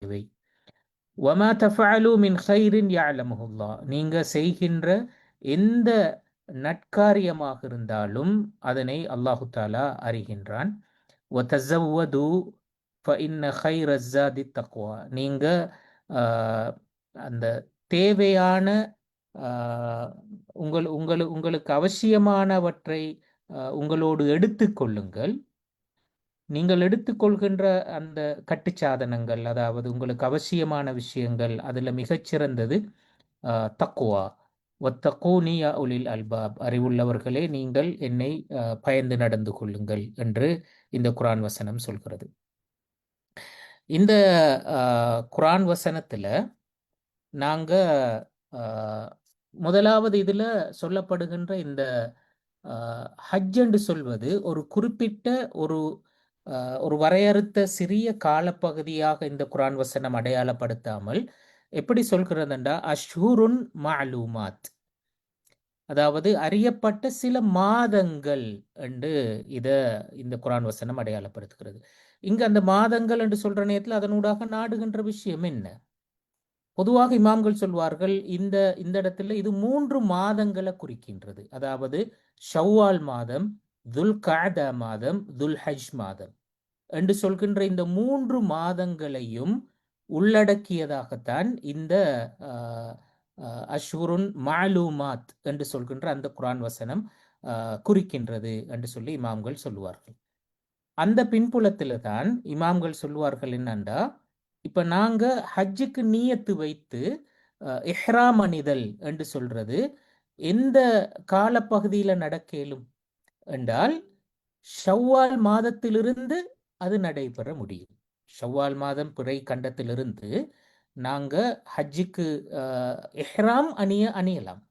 தேவை. வமா தஃஅலு மின் கைரின் யஅலமுஹுல்லாஹ், நீங்க செய்கின்ற எந்த நற்காரியமாக இருந்தாலும் அதனை அல்லாஹு தாலா அறிகின்றான். வதஸவ்வது ஃபஇன்ன கைர ஸாதி தக்வா, நீங்க ஆஹ், அந்த தேவையான ஆஹ், உங்களுக்கு அவசியமானவற்றை உங்களோடு எடுத்துக்கொள்ளுங்கள். நீங்கள் எடுத்துக்கொள்கின்ற அந்த கட்டுச்சாதனங்கள், அதாவது உங்களுக்கு அவசியமான விஷயங்கள், அதில் மிகச்சிறந்தது தக்குவா. வத்தகூனி யா உலில் அல்பாப், அறிவுள்ளவர்களே நீங்கள் என்னை பயந்து நடந்து கொள்ளுங்கள் என்று இந்த குரான் வசனம் சொல்கிறது. இந்த குரான் வசனத்தில் நாங்க முதலாவது இதில் சொல்லப்படுகின்ற இந்த ஹஜ் என்று சொல்வது ஒரு குறிப்பிட்ட ஒரு ஒரு வரையறுத்த சிறிய காலப்பகுதியாக இந்த குரான் வசனம் அடையாளப்படுத்தாமல் எப்படி சொல்கிறதுண்டா அஷ்ஹுருன் மஅலூமாத், அதாவது அறியப்பட்ட சில மாதங்கள் என்று இந்த குரான் வசனம் அடையாளப்படுத்துகிறது. இங்க அந்த மாதங்கள் என்று சொல்ற நேரத்தில் அதனூடாக நாடுகின்ற விஷயம் என்ன? பொதுவாக இமாம்கள் சொல்வார்கள் இந்த இந்த இடத்துல இது 3 மாதங்களை குறிக்கின்றது. அதாவது ஷவ்வால் மாதம், துல் கஅதா மாதம், துல் ஹஜ் மாதம் என்று சொல்கின்ற இந்த 3 மாதங்களையும் உள்ளடக்கியதாகத்தான் இந்த அஷ்ஹுருன் மஅலூமாத் என்று சொல்கின்ற அந்த குரான் வசனம் குறிக்கின்றது என்று சொல்லி இமாம்கள் சொல்லுவார்கள். அந்த பின்புலத்தில் தான் இமாம்கள் சொல்லுவார்கள் என்னண்டா, இப்ப நாங்க ஹஜ்ஜுக்கு நீயத்து வைத்து இஹ்ராம் அணிதல் என்று சொல்றது எந்த காலப்பகுதியில நடக்கலும் என்றால் ஷவ்வால் மாதத்திலிருந்து அது நடைபெற முடியும். ஷவ்வால் மாதம் பிறை கண்டத்திலிருந்து நாங்க ஹஜ்ஜுக்கு இஹ்ராம் அணியலாம்.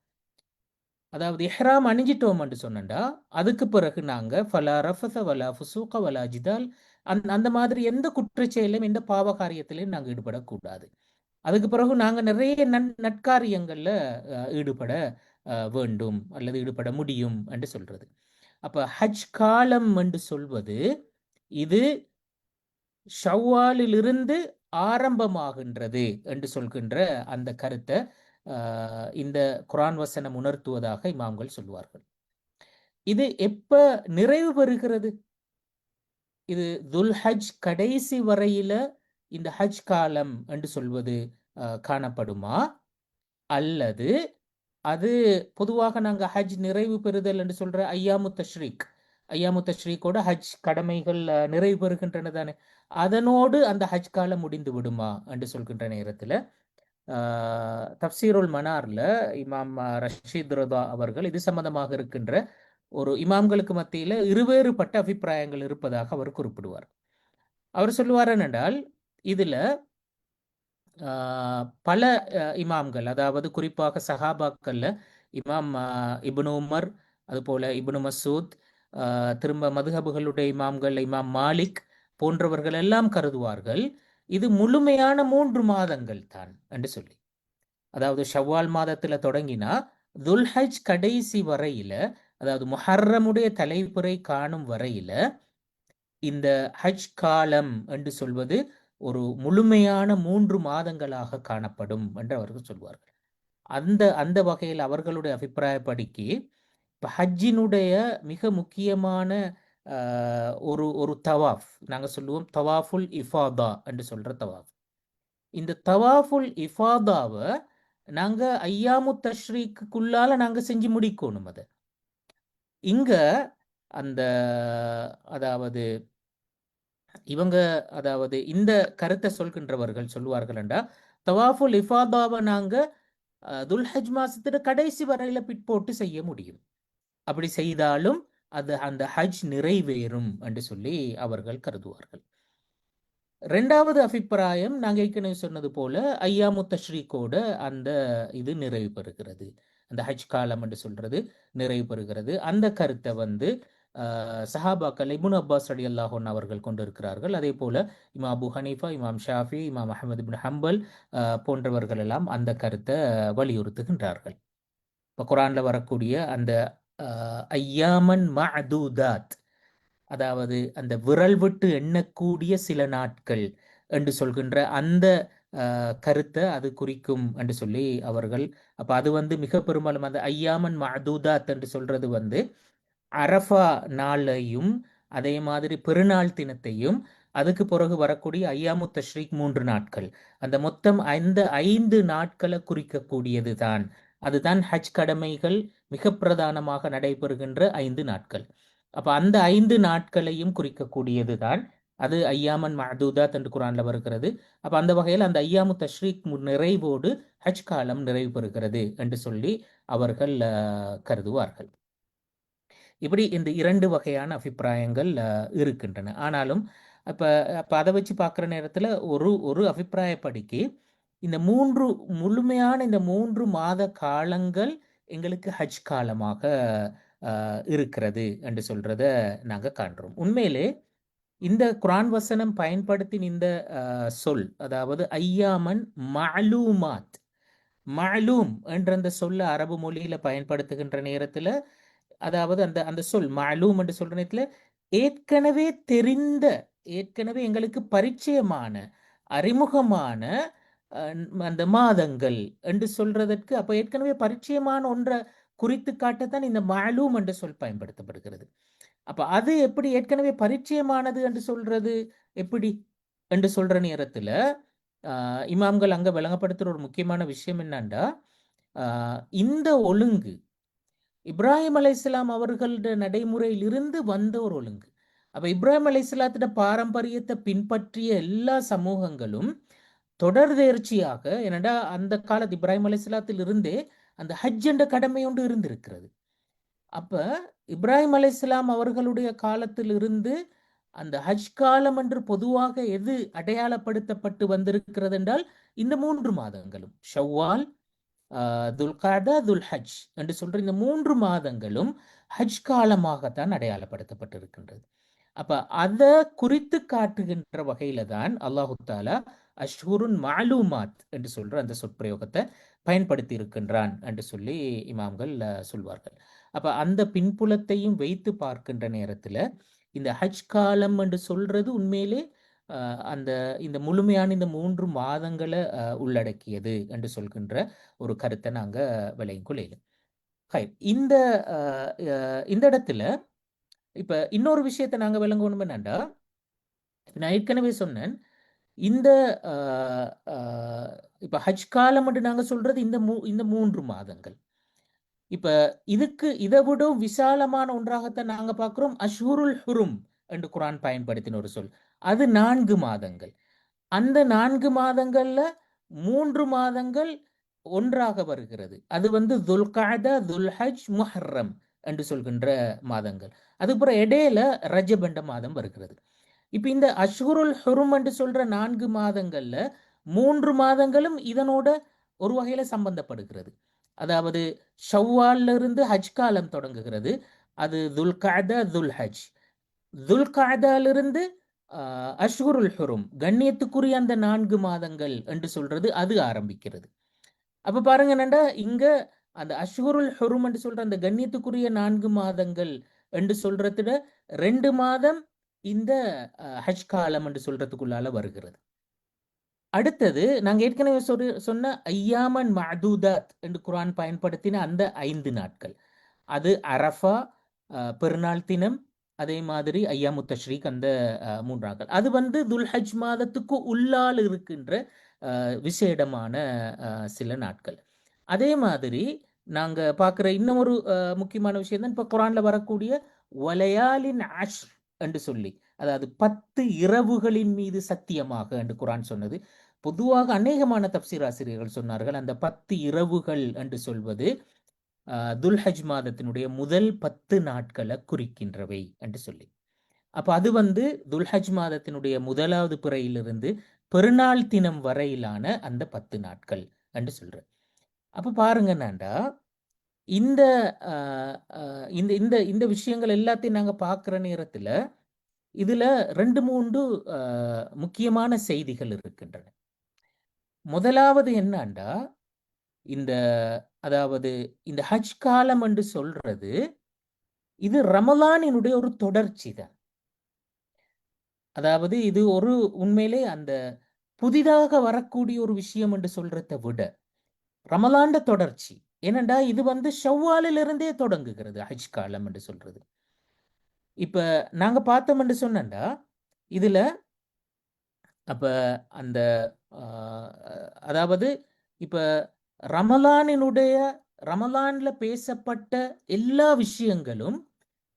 அதாவது இஹ்ராம் அணிஞ்சிட்டோம் என்று சொன்னண்டா அதுக்கு பிறகு நாங்க ஃபலா ரஃபஸ வலா ஃபுசூக வலா ஜிதால், அந்த மாதிரி எந்த குற்றச்செயலும் எந்த பாவ காரியத்திலையும் நாங்கள் ஈடுபடக்கூடாது. அதுக்கு பிறகு நாங்கள் நிறைய நற்காரியங்களில் ஈடுபட வேண்டும் அல்லது ஈடுபட முடியும் என்று சொல்றது. அப்ப ஹஜ் காலம் என்று சொல்வது இது ஷவ்வாலிலிருந்து ஆரம்பமாகின்றது என்று சொல்கின்ற அந்த கருத்தை இந்த குரான் வசனம் உணர்த்துவதாக இமாம்கள் சொல்வார்கள். இது எப்ப நிறைவு பெறுகிறது? இது துல் ஹஜ் கடைசி வரையில இந்த ஹஜ் காலம் என்று சொல்வது காணப்படுமா, அல்லது அது பொதுவாக நாங்க ஹஜ் நிறைவு பெறுதல் என்று சொல்ற ஐயாமு தஷ்ரீக்கோட ஹஜ் கடமைகள் நிறைவு பெறுகின்றன தானே, அதனோடு அந்த ஹஜ் காலம் முடிந்து விடுமா என்று சொல்கின்ற நேரத்தில் தப்சீருல் மனார்ல இமாம் ரஷீத் ரதா அவர்கள் இது சம்பந்தமாக இருக்கின்ற ஒரு இமாம்களுக்கு மத்தியில இருவேறுபட்ட அபிப்பிராயங்கள் இருப்பதாக அவர் குறிப்பிடுவார். அவர் சொல்லுவார் என்னென்றால், இதுல பல இமாம்கள், அதாவது குறிப்பாக சஹாபாக்கள்ல இமாம் இப்னு உமர், அதுபோல இப்னு மசூத், திரும்ப மதுஹபுகளுடைய இமாம்கள் இமாம் மாலிக் போன்றவர்கள் எல்லாம் கருதுவார்கள் இது முழுமையான 3 மாதங்கள் தான் என்று சொல்லி. அதாவது ஷவ்வால் மாதத்துல தொடங்கினா துல்ஹஜ் கடைசி வரையில, அதாவது முஹர்ரமுடைய தலைப்புரை காணும் வரையில இந்த ஹஜ் காலம் என்று சொல்வது ஒரு முழுமையான 3 மாதங்களாக காணப்படும் என்று அவர்கள் சொல்வார்கள். அந்த அந்த வகையில் அவர்களுடைய அபிப்பிராயப்படிக்கு இப்போ ஹஜ்ஜினுடைய மிக முக்கியமான ஒரு ஒரு தவாஃப், நாங்கள் சொல்லுவோம் தவாஃபுல் இஃபாதா என்று சொல்ற தவாஃப். இந்த தவாஃபுல் இஃபாதாவை நாங்க ஐயாமு தஷ்ரீக்குள்ளால நாங்க செஞ்சு முடிக்கணும். அதை இங்க அந்த அதாவது இவங்க அதாவது இந்த கருத்தை சொல்கின்றவர்கள் சொல்லுவார்கள் என்றா, தவாஃபுல் இஃபாதாவை நாங்க துல்ஹஜ் மாசத்துல கடைசி வரையில பிற்போட்டு செய்ய முடியும். அப்படி செய்தாலும் அது அந்த ஹஜ் நிறைவேறும் என்று சொல்லி அவர்கள் கருதுவார்கள். 2வது அபிப்பிராயம், நாங்கள் ஏற்கனவே சொன்னது போல ஐயாமு தஷ்ரீக்கோட அந்த இது நிறைவு பெறுகிறது, அந்த ஹஜ் காலம் என்று சொல்றது நிறைவு பெறுகிறது. அந்த கருத்தை சஹாபாக்கள் இப்னு அப்பாஸ் ரலியல்லாஹு அன்ஹு அவர்கள் கொண்டிருக்கிறார்கள். அதே போல இமாம் அபு ஹனீஃபா, இமாம் ஷாஃபி, இமாம் அஹமது இப்னு ஹம்பல் போன்றவர்கள் எல்லாம் அந்த கருத்தை வலியுறுத்துகின்றார்கள். இப்போ குரான்ல வரக்கூடிய அந்த ஐயாமன் மஅதூதாத், அதாவது அந்த விரல் விட்டு எண்ணக்கூடிய சில நாட்கள் என்று சொல்கின்ற அந்த கருத்தை அது குறிக்கும் என்று சொல்லி அவர்கள். அப்ப அது மிக பெரும்பாலும் அந்த ஐயாமன் மஅதூதாத் என்று சொல்றது அரஃபா நாளையும் அதே மாதிரி பெருநாள் தினத்தையும் அதுக்கு பிறகு வரக்கூடிய ஐயாமு தஷ்ரீக் 3 நாட்கள், அந்த மொத்தம் அந்த 5 நாட்களை குறிக்கக்கூடியது தான். அதுதான் ஹஜ் கடமைகள் மிக பிரதானமாக நடைபெறுகின்ற 5 நாட்கள். அப்ப அந்த 5 நாட்களையும் குறிக்கக்கூடியது தான் அது ஐயாமன் மஅதூதாத் என்று குரான்ல வருகிறது. அப்ப அந்த வகையில் அந்த ஐயாமு தஷ்ரீக் நிறைவோடு ஹஜ் காலம் நிறைவு பெறுகிறது என்று சொல்லி அவர்கள் கருதுவார்கள். இப்படி இந்த 2 வகையான அபிப்பிராயங்கள் இருக்கின்றன. ஆனாலும் அப்ப அப்ப அதை வச்சு பார்க்குற நேரத்தில் ஒரு ஒரு அபிப்பிராயப்படிக்கு இந்த முழுமையான இந்த 3 மாத காலங்கள் எங்களுக்கு ஹஜ் காலமாக இருக்கிறது என்று சொல்றத நாங்கள் காண்றோம். உண்மையிலே இந்த குரான் வசனம் பயன்படுத்தின இந்த சொல், அதாவது ஐயாமன் மஅலூமாத், மஅலூம் என்ற அந்த சொல்ல அரபு மொழியில பயன்படுத்துகின்ற நேரத்தில், அதாவது அந்த அந்த சொல் மஅலூம் என்று சொல்ற நேரத்தில் ஏற்கனவே தெரிந்த, ஏற்கனவே எங்களுக்கு பரிச்சயமான, அறிமுகமான அந்த மாதங்கள் என்று சொல்றதற்கு, அப்ப ஏற்கனவே பரிச்சயமான ஒன்றை குறித்து காட்டத்தான் இந்த மஅலூம் என்ற சொல் பயன்படுத்தப்படுகிறது. அப்ப அது எப்படி ஏற்கனவே பரிச்சயமானது என்று சொல்றது எப்படி என்று சொல்ற நேரத்துல இமாம்கள் அங்க விளங்கப்படுத்துற ஒரு முக்கியமான விஷயம் என்னன்னா, இந்த ஒழுங்கு இப்ராஹிம் அலைஹிஸ்ஸலாம் அவர்களுடைய நடைமுறையில் இருந்து வந்த ஒரு ஒழுங்கு. அப்ப இப்ராஹிம் அலைஹிஸ்ஸலாத்திட பாரம்பரியத்தை பின்பற்றிய எல்லா சமூகங்களும் தொடர்தேர்ச்சியாக, என்னடா அந்த காலத்து இப்ராஹிம் அலைஹிஸ்ஸலாத்தில் இருந்தே அந்த ஹஜ் என்ற கடமை ஒன்று இருந்திருக்கிறது. அப்ப இப்ராஹிம் அலைஹிஸ்ஸலாம் அவர்களுடைய காலத்திலிருந்து அந்த ஹஜ் காலம் என்று பொதுவாக எது அடையாளப்படுத்தப்பட்டு வந்திருக்கிறது என்றால் இந்த 3 மாதங்களும் ஷவ்வால், துல்காதா, துல்ஹஜ் என்று சொல்ற இந்த 3 மாதங்களும் ஹஜ் காலமாகத்தான் அடையாளப்படுத்தப்பட்டிருக்கின்றது. அப்ப அதை குறித்து காட்டுகின்ற வகையில தான் அல்லாஹு தாலா அஷ்ஹுருன் மஅலூமாத் என்று சொல்ற அந்த சொற்பிரயோகத்தை பயன்படுத்தி இருக்கின்றான் என்று சொல்லி இமாம்கள் சொல்வார்கள். அப்ப அந்த பின்புலத்தையும் வைத்து பார்க்கின்ற நேரத்துல இந்த ஹஜ் காலம் என்று சொல்றது உண்மையிலே அந்த இந்த முழுமையான இந்த 3 மாதங்களை உள்ளடக்கியது என்று சொல்கின்ற ஒரு கருத்தை நாங்க விளங்கிக் கொள்ளலாம். இந்த இந்த இடத்துல இப்ப இன்னொரு விஷயத்தை நாங்க விளங்கணும் என்னன்னா, நான் ஏற்கனவே சொன்னேன், இந்த இப்ப ஹஜ் காலம் என்று நாங்க சொல்றது இந்த 3 மாதங்கள். இப்ப இதுக்கு இதை விட விசாலமான ஒன்றாகத்தான் நாங்க பார்க்கிறோம் அஷ்ஹுருல் ஹுரும் என்று குரான் பயன்படுத்தின ஒரு சொல். அது 4 மாதங்கள். அந்த 4 மாதங்கள்ல 3 மாதங்கள் ஒன்றாக வருகிறது. அது துல்காதா, துல்ஹஜ், முஹர்ரம் என்று சொல்கின்ற மாதங்கள். அதுக்கப்புறம் இடையில ரஜப் என்ற மாதம் வருகிறது. இப்ப இந்த அஷ்ஹுருல் ஹுரும் என்று சொல்ற 4 மாதங்கள்ல 3 மாதங்களும் இதனோட ஒரு வகையில சம்பந்தப்படுகிறது. அதாவது ஷவ்வால்ல இருந்து ஹஜ் காலம் தொடங்குகிறது. அது துல்காதா, துல்ஹஜ். துல்காதாலிருந்து அஷ்ஹுருல் ஹுரும், கண்ணியத்துக்குரிய அந்த 4 மாதங்கள் என்று சொல்றது அது ஆரம்பிக்கிறது. அப்ப பாருங்க என்னண்டா, இங்க அந்த அஷ்ஹுருல் ஹுரும் என்று சொல்ற அந்த கண்ணியத்துக்குரிய 4 மாதங்கள் என்று சொல்றதுல 2 மாதம் இந்த ஹஜ் காலம் என்று சொல்றதுக்குள்ளால வருகிறது. அடுத்தது நாங்க ஏற்கனவே சொன்ன ஐயாமன் மஅதூதாத் என்று குரான் பயன்படுத்தின அந்த 5 நாட்கள், அது அரஃபா பெருநாள் தினம், அதே மாதிரி ஐயாமு தஷ்ரீக் அந்த 3 நாட்கள். அது துல்ஹஜ் மாதத்துக்கு உள்ளால் இருக்கின்ற விசேடமான சில நாட்கள். அதே மாதிரி நாங்க பார்க்குற இன்னும் ஒரு முக்கியமான விஷயம் தான் இப்ப குரான்ல வரக்கூடிய வலயாலின் அஷ்ர் என்று சொல்லி, அதாவது 10 இரவுகளின் மீது சத்தியமாக என்று குரான் சொன்னது. பொதுவாக அநேகமான தப்சீர் ஆசிரியர்கள் சொன்னார்கள் அந்த 10 இரவுகள் என்று சொல்வது துல்ஹஜ் மாதத்தினுடைய முதல் 10 நாட்களை குறிக்கின்றவை என்று சொல்லி. அப்ப அது துல்ஹஜ் மாதத்தினுடைய முதலாவது பிறையிலிருந்து பெருநாள் தினம் வரையிலான அந்த 10 நாட்கள் என்று சொல்ற. அப்ப பாருங்க நான்டா, இந்த இந்த இந்த விஷயங்கள் எல்லாத்தையும் நாங்க பார்க்கிற நேரத்துல இதுல 2-3 முக்கியமான செய்திகள் இருக்கின்றன. முதலாவது என்னண்டா, இந்த அதாவது இந்த ஹஜ் காலம் என்று சொல்றது இது ரமலானினுடைய ஒரு தொடர்ச்சி தான். அதாவது இது ஒரு உண்மையிலே அந்த புதிதாக வரக்கூடிய ஒரு விஷயம் என்று சொல்றதை விட ரமலான்ட தொடர்ச்சி. ஏனென்றா இது ஷவ்வாலிலிருந்தே தொடங்குகிறது ஹஜ் காலம் என்று சொல்றது. இப்ப நாங்க பார்த்தோம் என்று சொன்னேன்டா இதுல அப்ப அந்த அதாவது இப்ப ரமலானினுடைய ரமலான்ல பேசப்பட்ட எல்லா விஷயங்களும்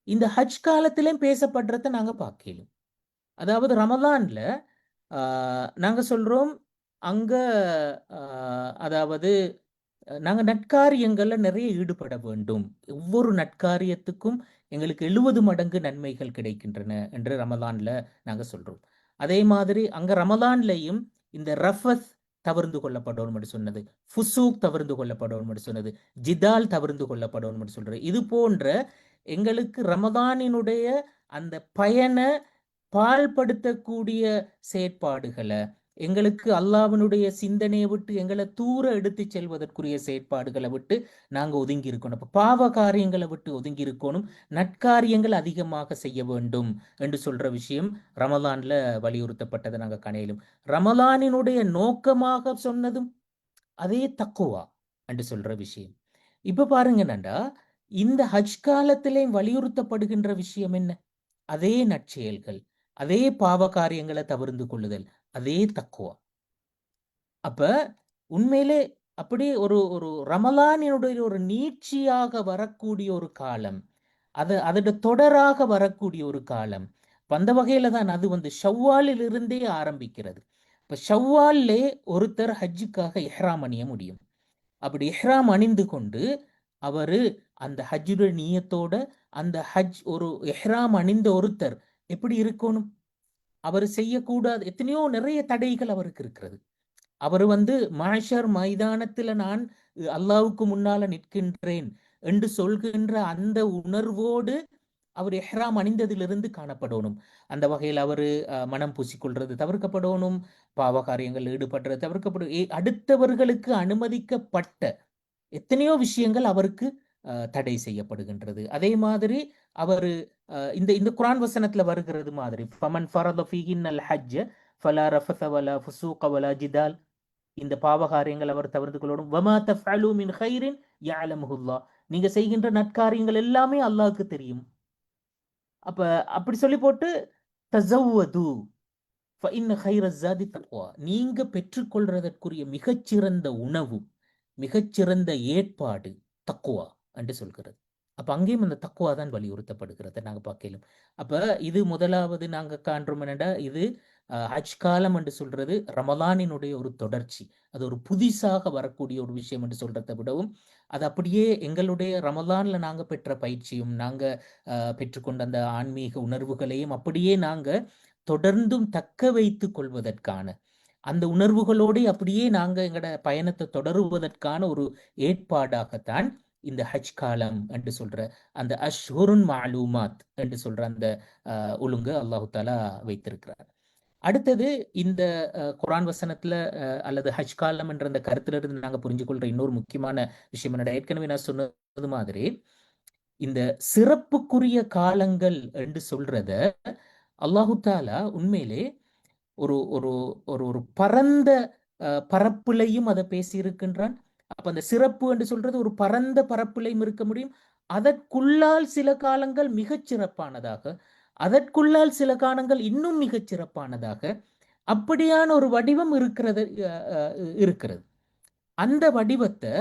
இந்த ஹஜ் காலத்திலும் பேசப்படுறத நாங்க பார்க்கலாம். அதாவது ரமலான்ல நாங்க சொல்றோம் அங்க அதாவது நாங்க நற்காரியங்கள்ல நிறைய ஈடுபட வேண்டும். ஒவ்வொரு நற்காரியத்துக்கும் எங்களுக்கு 70 மடங்கு நன்மைகள் கிடைக்கின்றன என்று ரமலான்ல நாங்க சொல்றோம். அதே மாதிரி அங்க ரமலான்லையும் இந்த ரஃபத் தவிர்ந்து கொள்ளப்படணும் என்று சொன்னது, ஃபுசூக் தவிர்ந்து கொள்ளப்படணும் என்று சொன்னது, ஜிதால் தவிர்ந்து கொள்ளப்படணும் என்று சொல்றது. இது போன்ற எங்களுக்கு ரமதானினுடைய அந்த பயண பால்படுத்தக்கூடிய செயற்பாடுகளை எங்களுக்கு அல்லாஹ்வினுடைய சிந்தனையை விட்டு எங்களை தூர எடுத்து செல்வதற்குரிய செயற்பாடுகளை விட்டு நாங்கள் ஒதுங்கி இருக்கணும். அப்போ பாவ காரியங்களை விட்டு ஒதுங்கி இருக்கணும், நற்காரியங்கள் அதிகமாக செய்ய வேண்டும் என்று சொல்ற விஷயம் ரமலான்ல வலியுறுத்தப்பட்டதை நாங்கள் கணையிலும். ரமலானினுடைய நோக்கமாக சொன்னதும் அதே தக்குவா என்று சொல்ற விஷயம். இப்ப பாருங்க நண்டா, இந்த ஹஜ் காலத்திலே வலியுறுத்தப்படுகின்ற விஷயம் என்ன? அதே நற்செயல்கள், அதே பாவ காரியங்களை தவிர்ந்து கொள்ளுதல், அதே தக்குவா. அப்ப உண்மையிலே அப்படி ஒரு ஒரு ரமலானினுடைய ஒரு நீட்சியாக வரக்கூடிய ஒரு காலம், அதோட தொடராக வரக்கூடிய ஒரு காலம். அந்த வகையில தான் அது ஷவ்வாலில் இருந்தே ஆரம்பிக்கிறது. இப்ப ஷவ்வால்லே ஒருத்தர் ஹஜ்ஜுக்காக இஹ்ராம் அணிய முடியும். அப்படி இஹ்ராம் அணிந்து கொண்டு அவரு அந்த ஹஜ்ஜுடைய நியத்தோட அந்த ஹஜ் ஒரு இஹ்ராம் அணிந்த ஒருத்தர் எப்படி இருக்கணும்? அவர் செய்யக்கூடாது எத்தனையோ நிறைய தடைகள் அவருக்கு இருக்கிறது. அவர் மாஷர் மைதானத்துல நான் அல்லாவுக்கு முன்னால நிற்கின்றேன் என்று சொல்கின்ற அந்த உணர்வோடு அவர் எஹ்ராம் அணிந்ததிலிருந்து காணப்படணும். அந்த வகையில் அவர் மனம் பூசிக்கொள்றது தவிர்க்கப்படணும், பாவகாரியங்கள் ஈடுபடுறது தவிர்க்கப்படும். அடுத்தவர்களுக்கு அனுமதிக்கப்பட்ட எத்தனையோ விஷயங்கள் அவருக்கு தடை செய்யப்படுகின்றது. அதே மாதிரி அவர் இந்த இந்த குரான் வசனத்துல வருகிறது மாதிரி ஃபமன் ஃபரத ஃபீஹின்னல் ஹஜ்ஜ ஃபலா ரஃபஸ வலா ஃபுசூக வலா ஜிதால், இந்த பாவகாரியங்கள் அவர் தவிர்த்து கொள்ளணும். வமா தஃஅலு மின் கைரின் யஅலமுஹுல்லாஹ், நீங்க செய்கின்ற நற்காரியங்கள் எல்லாமே அல்லாஹ்வுக்கு தெரியும். அப்ப அப்படி சொல்லி போட்டு தஸவ்வது ஃபஇன்ன கைர ஸாதி தக்வா, நீங்க பெற்றுக்கொள்றதற்குரிய மிகச்சிறந்த உணவு, மிகச்சிறந்த ஏற்பாடு தக்குவா என்று சொல்கிறது. அப்ப அங்கேயும் அந்த தக்குவா தான் வலியுறுத்தப்படுகிறத நாங்க பார்க்கலாம். அப்ப இது முதலாவது நாங்க காண்றோம் என்னடா, இது ஹஜ் காலம் என்று சொல்றது ரமலானினுடைய ஒரு தொடர்ச்சி. அது ஒரு புதிசாக வரக்கூடிய ஒரு விஷயம் என்று சொல்றதை விடவும், அது அப்படியே எங்களுடைய ரமலான்ல நாங்க பெற்ற பயிற்சியும் நாங்க பெற்றுக்கொண்ட அந்த ஆன்மீக உணர்வுகளையும் அப்படியே நாங்க தொடர்ந்தும் தக்க வைத்துக் கொள்வதற்கான அந்த உணர்வுகளோடு அப்படியே நாங்க எங்கட பயணத்தை தொடருவதற்கான ஒரு ஏற்பாடாகத்தான் இந்த ஹஜ் காலம் என்று சொல்ற அந்த அஷ்ஹுருன் மாலூமாத் என்று சொல்ற அந்த ஒழுங்கு அல்லாஹு தாலா வைத்திருக்கிறார். அடுத்தது இந்த குரான் வசனத்துல அல்லது ஹஜ் காலம் என்ற அந்த கருத்துல இருந்து நாங்க புரிஞ்சு கொள்ற இன்னொரு முக்கியமான விஷயம் என்னடா, ஏற்கனவே நான் சொன்னது மாதிரி இந்த சிறப்புக்குரிய காலங்கள் என்று சொல்றத அல்லாஹு தாலா உண்மையிலே ஒரு ஒரு ஒரு ஒரு பரந்த பரப்புலையும் அதை பேசி இருக்கின்றான். அப்ப அந்த சிறப்பு என்று சொல்றது ஒரு பரந்த பரப்புலையும் இருக்க முடியும். அதற்குள்ளால் சில காலங்கள் மிகச் சிறப்பானதாக, அதற்குள்ளால் சில காலங்கள் இன்னும் மிகச் சிறப்பானதாக, அப்படியான ஒரு வடிவம் இருக்கிறது. அந்த வடிவத்தை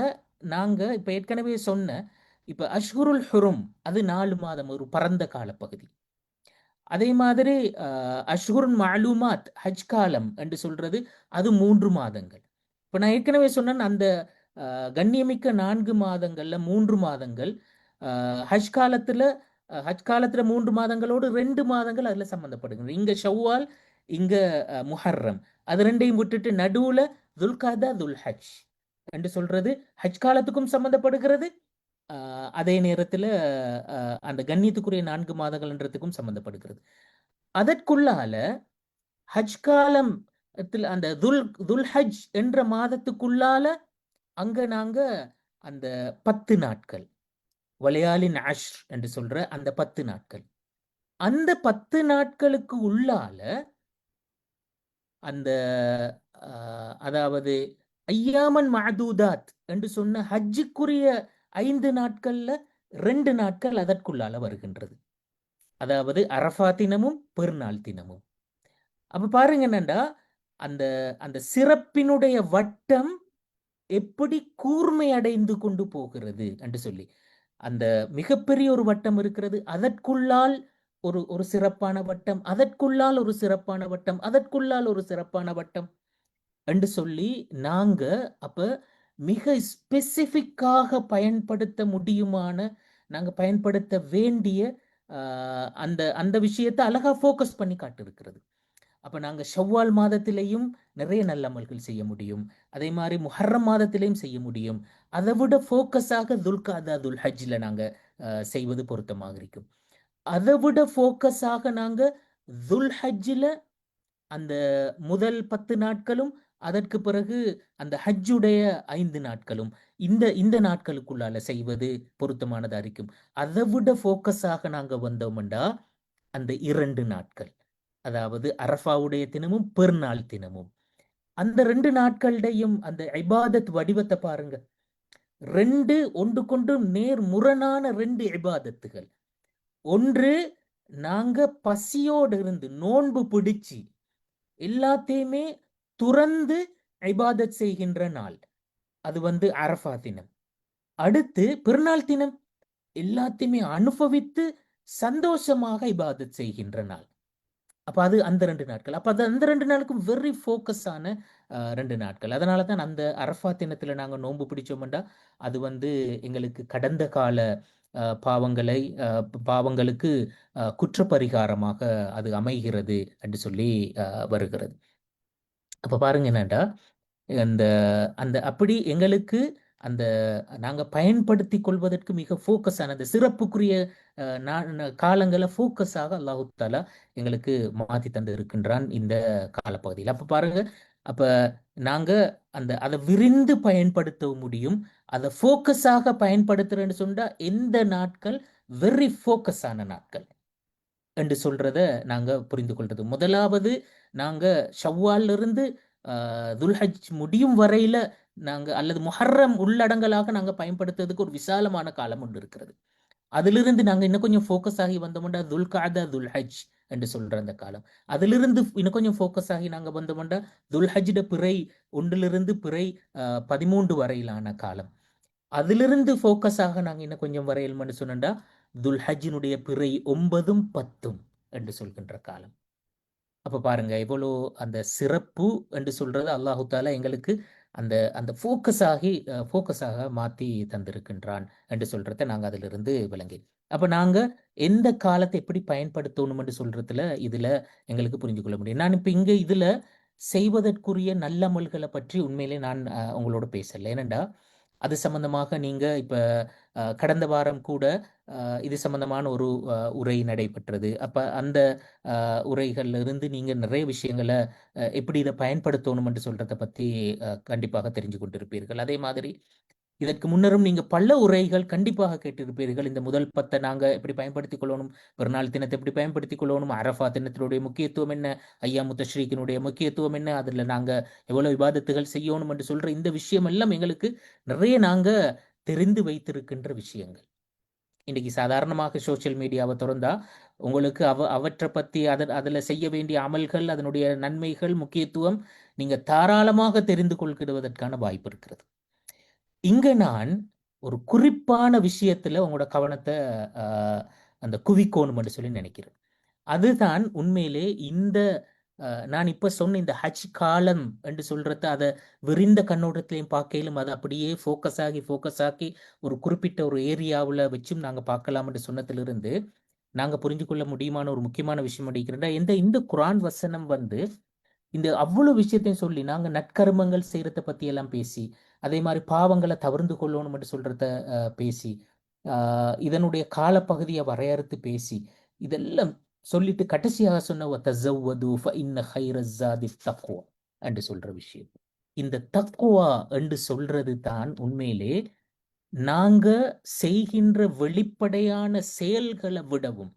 நாங்க இப்ப ஏற்கனவே சொன்ன இப்ப அஷ்ஹுருல் ஹுரும் அது 4 மாதம் ஒரு பரந்த காலப்பகுதி. அதே மாதிரி அஷ்ஹுருன் மாலூமாத் ஹஜ் காலம் என்று சொல்றது அது 3 மாதங்கள். இப்ப நான் ஏற்கனவே சொன்னேன் அந்த கண்ணியமிக்க 4 மாதங்கள்ல 3 மாதங்கள் ஹஜ் காலத்துல ஹஜ் காலத்துல 3 மாதங்களோடு 2 மாதங்கள் அதுல சம்பந்தப்படுகிறது. இங்க ஷவ்வால், இங்க முஹர்ரம், அது ரெண்டையும் விட்டுட்டு நடுவுல துல்காதா துல்ஹஜ் என்று சொல்றது ஹஜ் காலத்துக்கும் சம்பந்தப்படுகிறது. அதே நேரத்துல அந்த கண்ணியத்துக்குரிய 4 மாதங்கள்ன்றதுக்கும் சம்பந்தப்படுகிறது. அதற்குள்ளால ஹஜ் காலம் அந்த துல்ஹஜ் என்ற மாதத்துக்குள்ளால அங்க நாங்க அந்த 10 நாட்கள் வலையாலின் அஷ்ர் என்று சொல்ற அந்த 10 நாட்கள் அந்த 10 நாட்களுக்கு உள்ளால அந்த அதாவது ஐயாமன் மஅதூதாத் என்று சொன்ன ஹஜ்ஜுக்குரிய 5 நாட்கள்ல 2 நாட்கள் அதற்குள்ளால வருகின்றது. அதாவது அரஃபா தினமும் பெருநாள் தினமும். அப்ப பாருங்க என்னண்டா அந்த அந்த சிறப்பினுடைய வட்டம் எப்படி கூர்மை அடைந்து கொண்டு போகிறது என்று சொல்லி அந்த மிகப்பெரிய ஒரு வட்டம் இருக்கிறது. அதற்குள்ளால் ஒரு ஒரு சிறப்பான வட்டம், அதற்குள்ளால் ஒரு சிறப்பான வட்டம், அதற்குள்ளால் ஒரு சிறப்பான வட்டம் என்று சொல்லி நாங்க அப்ப மிக ஸ்பெசிஃபிக்காக பயன்படுத்த முடியுமான, நாங்க பயன்படுத்த வேண்டிய அந்த அந்த விஷயத்தை அழகா ஃபோக்கஸ் பண்ணி காட்டிருக்கிறது. அப்ப நாங்க ஷவ்வால் மாதத்திலேயும் நிறைய நல்லமல்கள் செய்ய முடியும். அதே மாதிரி முஹர்ரம் மாதத்திலேயும் செய்ய முடியும். அதை விட ஃபோக்கஸாக துல்காதா துல் ஹஜ்ல நாங்க செய்வது பொருத்தமாக இருக்கும். அதை விட ஃபோக்கஸாக நாங்க துல் ஹஜ்ல அந்த முதல் 10 நாட்களும் அதற்கு பிறகு அந்த ஹஜ்ஜுடைய 5 நாட்களும் இந்த இந்த நாட்களுக்குள்ளால செய்வது பொருத்தமானதா இருக்கும். அதை விட ஃபோக்கஸாக நாங்க வந்தோம்டா அந்த 2 நாட்கள், அதாவது அரஃபாவுடைய தினமும் பெருநாள் தினமும், அந்த 2 நாட்களுடையும் அந்த இபாதத் வடிவத்தை பாருங்க. 2 ஒன்றுக்கொன்று நேர் முரணான 2 இபாதத்துகள். ஒன்று நாங்க பசியோடு இருந்து நோன்பு பிடிச்சு எல்லாத்தையுமே துறந்து இபாதத் செய்கின்ற நாள், அது வந்து அரஃபா தினம். அடுத்து பெருநாள் தினம் எல்லாத்தையுமே அனுபவித்து சந்தோஷமாக இபாதத் செய்கின்ற நாள். அப்ப அது அந்த 2 நாட்கள். அப்ப அது அந்த 2 நாளுக்கும் வெரி ஃபோக்கஸான 2 நாட்கள். அதனால தான் அந்த அரஃபா தினத்துல நாங்க நோன்பு பிடிச்சோம்டா, அது வந்து எங்களுக்கு கடந்த கால பாவங்களை பாவங்களுக்கு குற்றப்பரிகாரமாக அது அமைகிறது என்று சொல்லி வருகிறது. அப்ப பாருங்க என்னடா, அந்த அந்த அப்படி எங்களுக்கு அந்த நாங்க பயன்படுத்திக் கொள்வதற்கு மிக ஃபோக்கஸான அந்த சிறப்புக்குரிய காலங்களை ஃபோக்கஸாக அல்லாஹு தாலா எங்களுக்கு மாத்தி தந்து இருக்கின்றான் இந்த காலப்பகுதியில். அப்ப பாருங்க, அப்ப நாங்க அந்த அதை விரிந்து பயன்படுத்த முடியும். அதை ஃபோக்கஸாக பயன்படுத்துறேன்னு சொன்னா எந்த நாட்கள் வெரி ஃபோக்கஸான நாட்கள் என்று சொல்றத நாங்க புரிந்து கொள்றது. முதலாவது நாங்க ஷவ்வால்ல இருந்து துல்ஹஜ் முடியும் வரையில நாங்க அல்லது முஹர்ரம் உள்ளடங்கலாக நாங்க பயன்படுத்துறதுக்கு ஒரு விசாலமான காலம் ஒன்று இருக்கிறது. அதிலிருந்து நாங்க இன்னும் கொஞ்சம் ஃபோக்கஸ் ஆகி வந்தோம்னா துல்காதா துல்ஹஜ் என்று சொல்ற அந்த காலம். அதிலிருந்து இன்னும் கொஞ்சம் ஃபோக்கஸ் ஆகி நாங்க வந்தோம்னா துல்ஹஜ்ட பிறை ஒன்றிலிருந்து பிறை 13 வரையிலான காலம். அதிலிருந்து ஃபோக்கஸ் ஆக நாங்க இன்னும் கொஞ்சம் வரையில்மன்னு சொன்னா துல்ஹஜினுடைய பிறை 9, 10 என்று சொல்கின்ற காலம். அப்ப பாருங்க எவ்வளோ அந்த சிறப்பு என்று சொல்றது அல்லாஹு தாலா எங்களுக்கு அந்த அந்த ஃபோக்கஸாக மாத்தி தந்திருக்கின்றான் என்று சொல்றத நாங்க அதிலிருந்து விளங்கி. அப்ப நாங்க எந்த காலத்தை எப்படி பயன்படுத்தணும் என்று சொல்றதுல இதுல எங்களுக்கு புரிஞ்சு கொள்ள முடியும். நான் இப்ப இங்க இதுல செய்வதற்குரிய நல்லமல்களை பற்றி உண்மையிலே நான் உங்களோட பேசல. ஏனெண்டா அது சம்பந்தமாக நீங்க இப்ப கடந்த வாரம் கூட இது சம்பந்தமான ஒரு உரை நடைபெற்றது. அப்ப அந்த உரைகள்ல இருந்து நீங்க நிறைய விஷயங்களை எப்படி இதை பயன்படுத்தணும் என்று சொல்றதை பத்தி கண்டிப்பாக தெரிஞ்சு கொண்டிருப்பீர்கள். அதே மாதிரி இதற்கு முன்னரும் நீங்க பல உரைகள் கண்டிப்பாக கேட்டிருப்பீர்கள். இந்த முதல் 10 நாங்க எப்படி பயன்படுத்திக் கொள்ளணும், பெருநாள் தினத்தை எப்படி பயன்படுத்திக் கொள்ளணும், அரஃபா தினத்தினுடைய முக்கியத்துவம் என்ன, ஐயாமு தஷ்ரீக்கினுடைய முக்கியத்துவம் என்ன, அதுல நாங்க எவ்வளவு விவாதத்துகள் செய்யணும் என்று சொல்ற இந்த விஷயம் எல்லாம் எங்களுக்கு நிறைய நாங்க தெரிந்து வைத்திருக்கின்ற விஷயங்கள். இன்னைக்கு சாதாரணமாக சோசியல் மீடியாவை திறந்தா உங்களுக்கு அவற்றை பத்தி அதுல செய்ய வேண்டிய அமல்கள், அதனுடைய நன்மைகள், முக்கியத்துவம் நீங்க தாராளமாக தெரிந்து கொள்கிறதற்கான வாய்ப்பு இருக்கிறது. இங்க நான் ஒரு குறிப்பான விஷயத்துல உங்களோட கவனத்தை அந்த குவிக்கோணும் என்று சொல்லி நினைக்கிறேன். அதுதான் உண்மையிலே இந்த நான் இப்ப சொன்ன இந்த ஹஜ் காலம் என்று சொல்றத அதை விரிந்த கண்ணோட்டத்திலையும் பார்க்கலும் அதை அப்படியே ஃபோக்கஸ் ஆகி ஒரு குறிப்பிட்ட ஒரு ஏரியாவில் வச்சும் நாங்க பார்க்கலாம் என்று சொன்னதிலிருந்து நாங்க புரிஞ்சு கொள்ள முடியுமான ஒரு முக்கியமான விஷயம் அடிக்கிறேன். இந்த குரான் வசனம் வந்து இந்த அவ்வளவு விஷயத்தையும் சொல்லி நாங்க நற்கர்மங்கள் செய்யறத பத்தி எல்லாம் பேசி, அதே மாதிரி பாவங்களை தவிர்ந்து கொள்ளணும் என்று சொல்றத பேசி, இதனுடைய காலப்பகுதியை வரையறுத்து பேசி, இதெல்லாம் சொல்லிட்டு கடைசியாக சொன்ன என்று சொல்ற விஷயம். இந்த தக்குவா என்று சொல்றது தான் உண்மையிலே நாங்க செய்கின்ற வெளிப்படையான செயல்களை விடவும்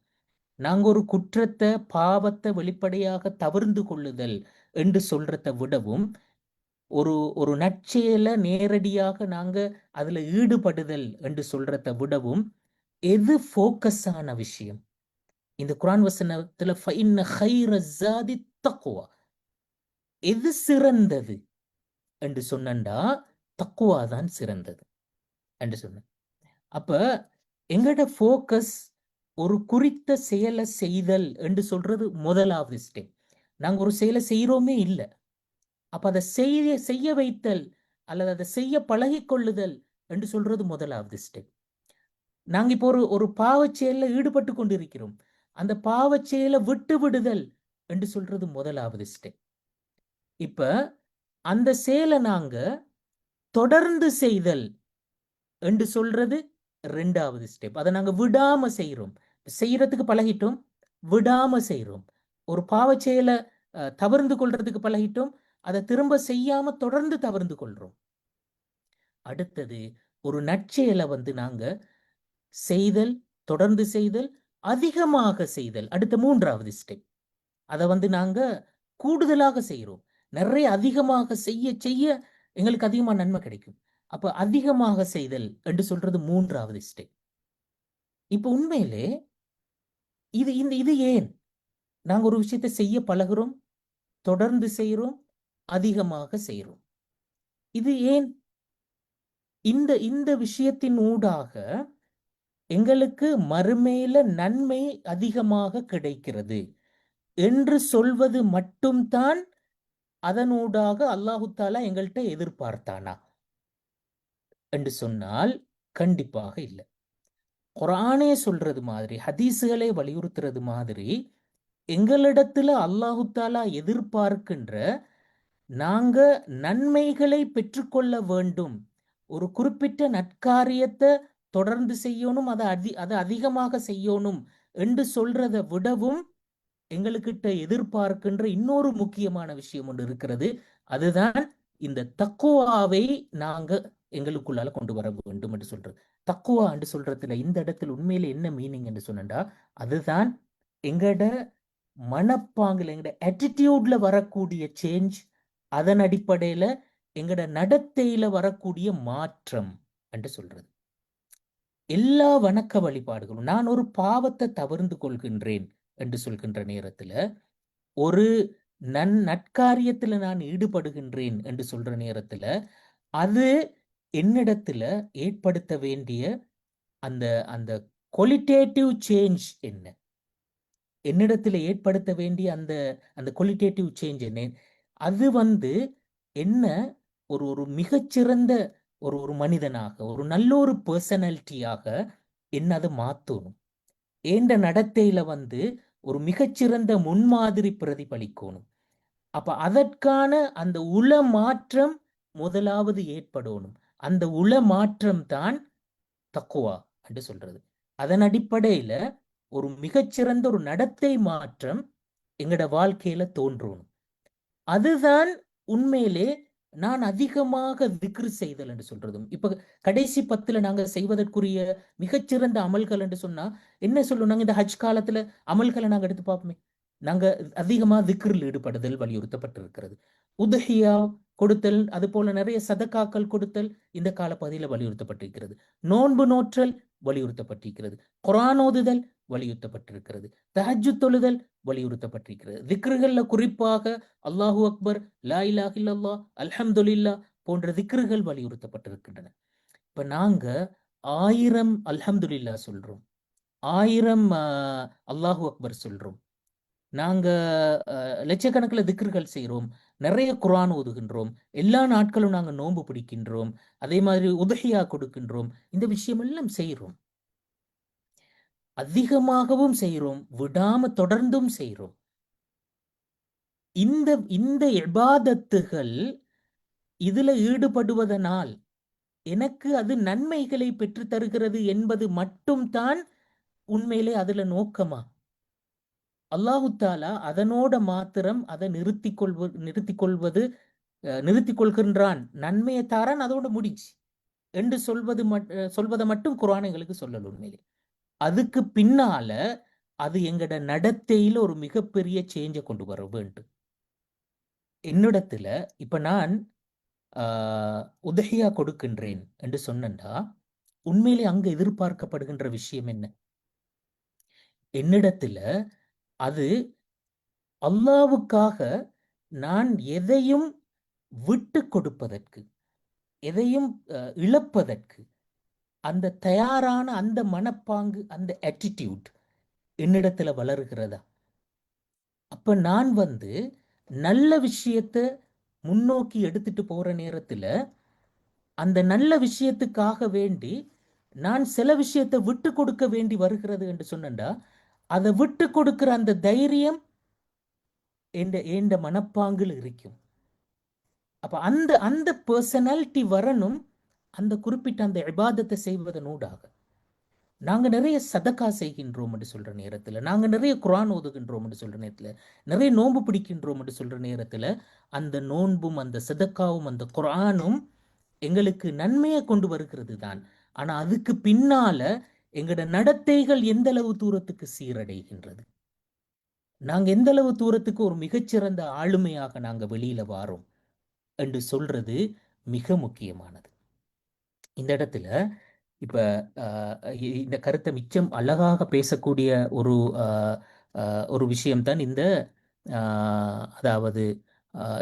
நாங்க ஒரு குற்றத்தை பாவத்தை வெளிப்படையாக தவிர்ந்து கொள்ளுதல் என்று சொல்றதை விடவும் ஒரு ஒரு நற்செயலை நேரடியாக நாங்க அதுல ஈடுபடுதல் என்று சொல்றதை விடவும் எது ஃபோக்கஸ் ஆன விஷயம்? இந்த குர்ஆன் வசனத்துல ஃபஇன்ன கைர ஸாதி தக்வா, எது சிறந்தது என்று சொன்னண்டா தக்குவா தான் சிறந்தது என்று சொன்ன. அப்ப எங்கட ஃபோக்கஸ் ஒரு குறித்த செயலை செய்தல் என்று சொல்றது முதலாவது ஸ்டெப். நாங்க ஒரு செயலை செய்யறோமே இல்லை, அப்ப அதை செய்ய வைத்தல் அல்லது அதை செய்ய பழகி கொள்ளுதல் என்று சொல்றது முதலாவது ஸ்டெப். நாங்க இப்போ ஒரு பாவச் செயல்ல ஈடுபட்டு கொண்டிருக்கிறோம், அந்த பாவச் செயலை விட்டு விடுதல் என்று சொல்றது முதலாவது ஸ்டெப். இப்ப அந்த செயலை நாங்க தொடர்ந்து செய்தல் என்று சொல்றது ரெண்டாவது ஸ்டெப். அதை நாங்க விடாம செய்யறோம், செய்யறதுக்கு பழகிட்டோம், விடாம செய்யறோம். ஒரு பாவச் செயலை தவிர்ந்து கொள்றதுக்கு பழகிட்டோம், அதை திரும்ப செய்யாம தொடர்ந்து தவிர்ந்து கொள்றோம். அடுத்தது ஒரு நற்செயலை நாங்க செய்தல், தொடர்ந்து செய்தல், அதிகமாக செய்தல், அடுத்த மூன்றாவது ஸ்டெப். அதை நாங்க கூடுதலாக செய்யறோம், நிறைய அதிகமாக செய்ய செய்ய எங்களுக்கு அதிகமா நன்மை கிடைக்கும். அப்ப அதிகமாக செய்தல் என்று சொல்றது மூன்றாவது ஸ்டெப். இப்ப உண்மையிலே இது இந்த இது ஏன் நாங்க ஒரு விஷயத்தை செய்ய பழகுறோம், தொடர்ந்து செய்யறோம், அதிகமாக செய்யறோம்? இது ஏன்? இந்த இந்த விஷயத்தின் ஊடாக எங்களுக்கு மறுமையில நன்மை அதிகமாக கிடைக்கிறது என்று சொல்வது மட்டும்தான் அதனூடாக அல்லாஹு தாலா எங்கள்கிட்ட எதிர்பார்த்தானா என்று சொன்னால் கண்டிப்பாக இல்லை. குர்ஆனே சொல்றது மாதிரி, ஹதீஸுகளே வலியுறுத்துறது மாதிரி, எங்களிடத்துல அல்லாஹு தாலா எதிர்பார்க்கின்ற நாங்க நன்மைகளை பெற்றுக்கொள்ள வேண்டும், ஒரு குறிப்பிட்ட நற்காரியத்தை தொடர்ந்து செய்யணும், அதை அதிகமாக செய்யணும் என்று சொல்றதை விடவும் எங்களுக்கிட்ட எதிர்பார்க்கின்ற இன்னொரு முக்கியமான விஷயம் ஒன்று இருக்கிறது. அதுதான் இந்த தக்குவாவை நாங்க எங்களுக்குள்ளால கொண்டு வர வேண்டும் என்று சொல்றது. தக்குவா என்று சொல்றதுல இந்த இடத்துல உண்மையில என்ன மீனிங் என்று சொன்னா, அதுதான் எங்கட மனப்பாங்குல, எங்கட ஆட்டிடியூட்ல வரக்கூடிய சேஞ்ச், அதன் அடிப்படையில எங்கட நடத்தையில வரக்கூடிய மாற்றம் என்று சொல்றது. எல்லா வணக்க வழிபாடுகளும், நான் ஒரு பாவத்தை தவிர்ந்து கொள்கின்றேன் என்று சொல்கின்ற நேரத்துல, ஒரு நற்காரியத்துல நான் ஈடுபடுகின்றேன் என்று சொல்ற நேரத்துல, அது என்னிடத்துல ஏற்படுத்த வேண்டிய அந்த அந்த குவாலிட்டேட்டிவ் சேஞ்ச் என்ன, என்னிடத்துல ஏற்படுத்த வேண்டிய அந்த அந்த குவாலிட்டேட்டிவ் சேஞ்ச் என்ன, அது என்ன ஒரு ஒரு மிகச்சிறந்த ஒரு மனிதனாக, ஒரு நல்ல ஒரு பர்சனாலிட்டியாக என்ன அதை மாத்தணும், ஏண்ட நடத்தையில ஒரு மிகச்சிறந்த முன்மாதிரி பிரதிபலிக்கணும். அப்ப அதற்கான அந்த உள மாற்றம் முதலாவது ஏற்படணும். அந்த உள மாற்றம் தான் தக்குவா என்று சொல்றது. அதன் அடிப்படையில ஒரு மிகச்சிறந்த ஒரு நடத்தை மாற்றம் எங்கட வாழ்க்கையில தோன்றணும். அதுதான் உண்மையிலே நான் அதிகமாக திக்ரு செய்தல் என்று சொல்றதும். இப்ப கடைசி 10ல நாங்க செய்வதற்குரிய மிகச்சிறந்த அமல்கள் என்று சொன்னா என்ன சொல்லும்? நாங்க இந்த ஹஜ் காலத்துல அமல்களை நாங்க எடுத்து பார்ப்போமே, நாங்க அதிகமா திக்ரில் ஈடுபடுதல் வலியுறுத்தப்பட்டிருக்கிறது. உதுஹியா கொடுத்தல், அது போல நிறைய சதக்காக்கள் கொடுத்தல் இந்த கால பகுதியில வலியுறுத்தப்பட்டிருக்கிறது. நோன்பு நோற்றல் வலியுறுத்தப்பட்டிருக்கிறது. குர்ஆன் ஓதுதல் வலியுறுத்தப்பட்டிருக்கிறது. தஹஜ்ஜுத் தொழுதல் வலியுறுத்தப்பட்டிருக்கிறது. திக்ருகள்ல குறிப்பாக அல்லாஹு அக்பர், லா இலாஹ இல்லல்லாஹ், அல்ஹம்துலில்லாஹ் போன்ற திக்ருகள் வலியுறுத்தப்பட்டிருக்கின்றன. இப்ப நாங்க 1000 அல்ஹம்துலில்லாஹ் சொல்றோம், 1000 அல்லாஹு அக்பர் சொல்றோம், நாங்க லட்சக்கணக்கில் திக்ருகள் செய்கிறோம், நிறைய குர்ஆன் ஓதுகின்றோம், எல்லா நாட்களும் நாங்க நோன்பு பிடிக்கின்றோம், அதே மாதிரி உதுஹியா கொடுக்கின்றோம், இந்த விஷயம் எல்லாம் செய்கிறோம், அதிகமாகவும் செய்கிறோம், விடாம தொடர்ந்தும் செய்கிறோம். இந்த இந்த இபாதத்துகள் இதுல ஈடுபடுவதனால் எனக்கு அது நன்மைகளை பெற்று தருகிறது என்பது மட்டும்தான் உண்மையிலே அதுல நோக்கமா? அல்லாஹு தாலா அதனோட மாத்திரம் அதை நிறுத்தி கொள்கின்றான், நன்மையை தாரான், அதோட முடிச்சு என்று சொல்வதை மட்டும் குர்ஆன் எங்களுக்கு சொல்லல. உண்மையிலே அதுக்கு பின்னால அது எங்கட நடத்தையில ஒரு மிகப்பெரிய சேஞ்சை கொண்டு வர வேண்டும். என்னிடத்துல இப்ப நான் உதகையா கொடுக்கின்றேன் என்று சொன்னேன்டா, உண்மையிலே அங்க எதிர்பார்க்கப்படுகின்ற விஷயம் என்ன? என்னிடத்துல அது அல்லாவுக்காக நான் எதையும் விட்டு கொடுப்பதற்கு, எதையும் இழப்பதற்கு அந்த தயாரான அந்த மனப்பாங்கு, அந்த attitude என்னிடத்துல வளருகிறதா? அப்ப நான் நல்ல விஷயத்தை முன்னோக்கி எடுத்துட்டு போற நேரத்துல அந்த நல்ல விஷயத்துக்காக வேண்டி நான் சில விஷயத்தை விட்டு கொடுக்க வேண்டி வருகிறது என்று சொன்னேன்டா, அதை விட்டு கொடுக்கிற அந்த தைரியம் என்ற மனப்பாங்கில் இருக்கும். அப்ப அந்த அந்த பர்சனாலிட்டி வரணும். அந்த குறிப்பிட்ட அந்த இபாதத்தை செய்வதனூடாக நாங்க நிறைய சதக்கா செய்கின்றோம் என்று சொல்ற நேரத்துல, நாங்க நிறைய குர்ஆன் ஓதுகின்றோம் என்று சொல்ற நேரத்துல, நிறைய நோன்பு பிடிக்கின்றோம் என்று சொல்ற நேரத்துல, அந்த நோன்பும் அந்த சதக்காவும் அந்த குர்ஆனும் எங்களுக்கு நன்மையை கொண்டு வருகிறது தான். ஆனா அதுக்கு பின்னால எங்கட நடத்தைகள் எந்த அளவு தூரத்துக்கு சீரடைகின்றது, நாங்க எந்த அளவு தூரத்துக்கு ஒரு மிகச்சிறந்த ஆளுமையாக நாங்க வெளியில வாரோம் என்று சொல்றது மிக முக்கியமானது. இந்த இடத்துல இப்ப இந்த கருத்தை மிச்சம் அழகாக பேசக்கூடிய ஒரு ஒரு விஷயம்தான் இந்த அதாவது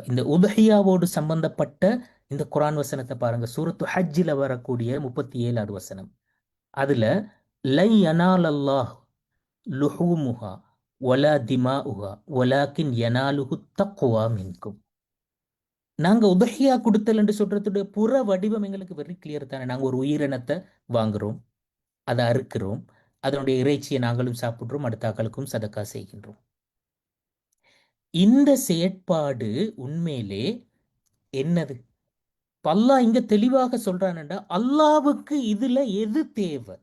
இந்த உதஹியாவோடு சம்பந்தப்பட்ட இந்த குர்ஆன் வசனத்தை பாருங்க. சூரத்து ஹஜ்ஜில் வரக்கூடிய 37வது வசனம். அதுல லை யனாலல்லாஹ் லுஹூமுஹா வலா திமாஉஹா வலாக்கின் யனாலுஹு தக்வா மின்கும். நாங்க உதஹியா கொடுத்தல் என்று சொல்றதுடைய புற வடிவம் எங்களுக்கு வெரி கிளியர் தானே. நாங்க ஒரு உயிரினத்தை வாங்குறோம், அதை அறுக்கிறோம், அதனுடைய இறைச்சியை நாங்களும் சாப்பிடுறோம், அடுத்த ஆக்களுக்கும் சதக்கா செய்கின்றோம். இந்த செயற்பாடு உண்மையிலே என்னது? அல்லாஹ் இங்க தெளிவாக சொல்றான்டா, அல்லாவுக்கு இதுல எது தேவை,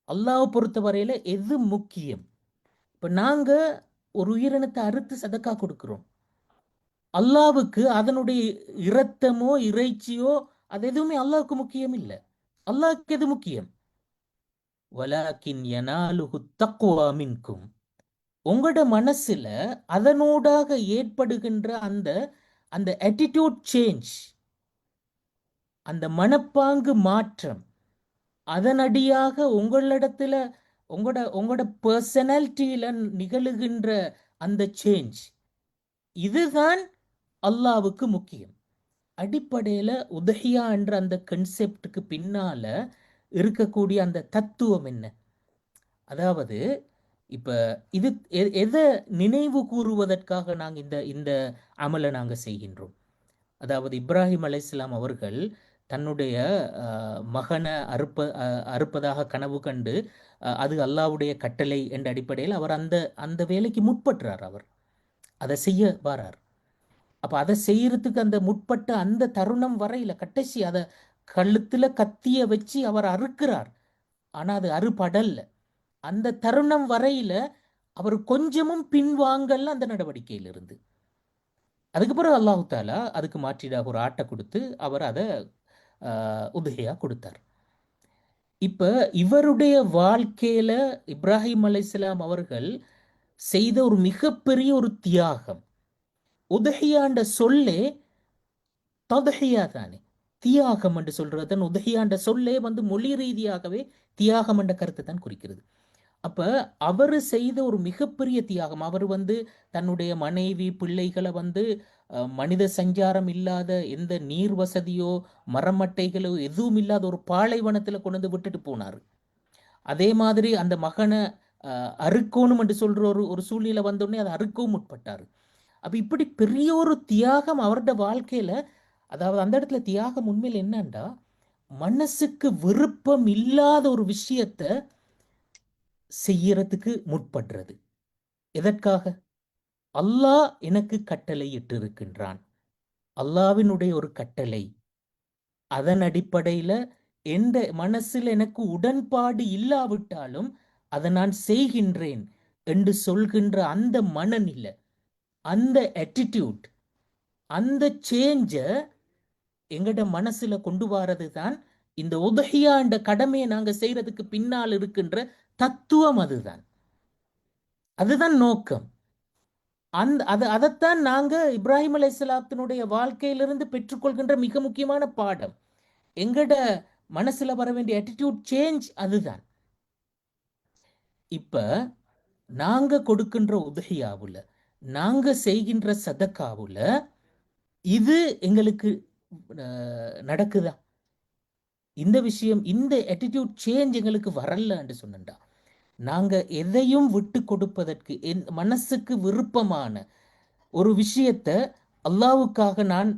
அல்லாவை பொறுத்த வரையில எது முக்கியம்? இப்ப நாங்க ஒரு உயிரினத்தை அறுத்து சதக்கா கொடுக்கிறோம், அல்லாவுக்கு அதனுடைய இரத்தமோ இறைச்சியோ அது எதுவுமே அல்லாவுக்கு முக்கியம் இல்லை. அல்லாவுக்கு எது முக்கியம்? வலாக்கின் யனாலுஹு தக்வா மின்கும். உங்களோட மனசுல அதனூடாக ஏற்படுகின்ற அந்த அந்த attitude சேஞ்ச், அந்த மனப்பாங்கு மாற்றம், அதனடியாக உங்களிடத்துல உங்களோட உங்களோட பர்சனாலிட்டியில நிகழுகின்ற அந்த சேஞ்ச், இதுதான் அல்லாவுக்கு முக்கியம். அடிப்படையில உதஹியா என்ற அந்த கன்செப்டுக்கு பின்னால இருக்கக்கூடிய அந்த தத்துவம் என்ன? அதாவது இப்ப இது எதை நினைவு கூறுவதற்காக நாங்க இந்த இந்த அமலை நாங்க செய்கின்றோம்? அதாவது இப்ராஹிம் அலைஹிஸ்ஸலாம் அவர்கள் தன்னுடைய மகனை அறுப்பதாக கனவு கண்டு அது அல்லாஹ்வுடைய கட்டளை என்ற அடிப்படையில் அவர் அந்த அந்த வேலைக்கு முற்படுறார். அவர் அதை செய்ய வாரார். அப்ப அதை செய்யறதுக்கு அந்த முற்பட்ட அந்த தருணம் வரையில கடைசி அதை கழுத்துல கத்திய வச்சு அவர் அறுக்கிறார். ஆனா அது அறுபடல்ல. அந்த தருணம் வரையில அவர் கொஞ்சமும் பின்வாங்கல்ல அந்த நடவடிக்கையிலிருந்து. அதுக்கு பிறகு அல்லாஹு தாலா அதுக்கு மாற்றீடாக ஒரு ஆட்டை கொடுத்து அவர் அதை உதகையா கொடுத்தார். இப்ப இவருடைய வாழ்க்கையில இப்ராஹிம் அலைஹிஸ்ஸலாம் அவர்கள் செய்த ஒரு மிகப்பெரிய ஒரு தியாகம். உதஹியாண்ட சொல்லே ததஹியா தானே, தியாகம் என்று சொல்றது. உதஹியாண்ட சொல்லே மொழி ரீதியாகவே தியாகம் என்ற கருத்தை தான் குறிக்கிறது. அப்ப அவர் செய்த ஒரு மிகப்பெரிய தியாகம். அவர் தன்னுடைய மனைவி பிள்ளைகளை மனித சஞ்சாரம் இல்லாத எந்த நீர் வசதியோ மரமட்டைகளோ எதுவும் இல்லாத ஒரு பாலைவனத்துல கொண்டு விட்டுட்டு போனார். அதே மாதிரி அந்த மகனை அறுக்கணும் என்று சொல்ற ஒரு ஒரு சூழ்நிலை வந்தோடனே அதை அறுக்கவும் முற்பட்டார். அப்ப இப்படி பெரிய ஒரு தியாகம் அவருடைய வாழ்க்கையில. அதாவது அந்த இடத்துல தியாகம் உண்மையில் என்னண்டா, மனசுக்கு விருப்பம் இல்லாத ஒரு விஷயத்த செய்யறதுக்கு முற்படுறது. எதற்காக? அல்லாஹ் எனக்கு கட்டளை இட்டு இருக்கின்றான், அல்லாவினுடைய ஒரு கட்டளை, அதன் அடிப்படையில எந்த மனசில் எனக்கு உடன்பாடு இல்லாவிட்டாலும் அதை நான் செய்கின்றேன் என்று சொல்கின்ற அந்த மனநிலை, அந்த attitude, அந்த சேஞ்ச எங்கட மனசுல கொண்டு வாரது தான் இந்த உதஹியா என்ற கடமையை நாங்க செய்யறதுக்கு பின்னால் இருக்கின்ற தத்துவம். அதுதான் அதுதான் நோக்கம். அதைத்தான் நாங்க இப்ராஹிம் அலைஹிஸ்ஸலாத்தினுடைய வாழ்க்கையிலிருந்து பெற்றுக்கொள்கின்ற மிக முக்கியமான பாடம். எங்கட மனசுல வர வேண்டிய attitude சேஞ்ச் அதுதான். இப்ப நாங்க கொடுக்கின்ற உதஹியாவுல, நாங்க செய்கின்ற சதக்காவுல இது எங்களுக்கு நடக்குதா? இந்த விஷயம், இந்த attitude சேஞ்ச் எங்களுக்கு வரலன்னு சொன்னா, நாங்க எதையும் விட்டு கொடுப்பதற்கு என் மனசுக்கு விருப்பமான ஒரு விஷயத்த அல்லாவுக்காக நான்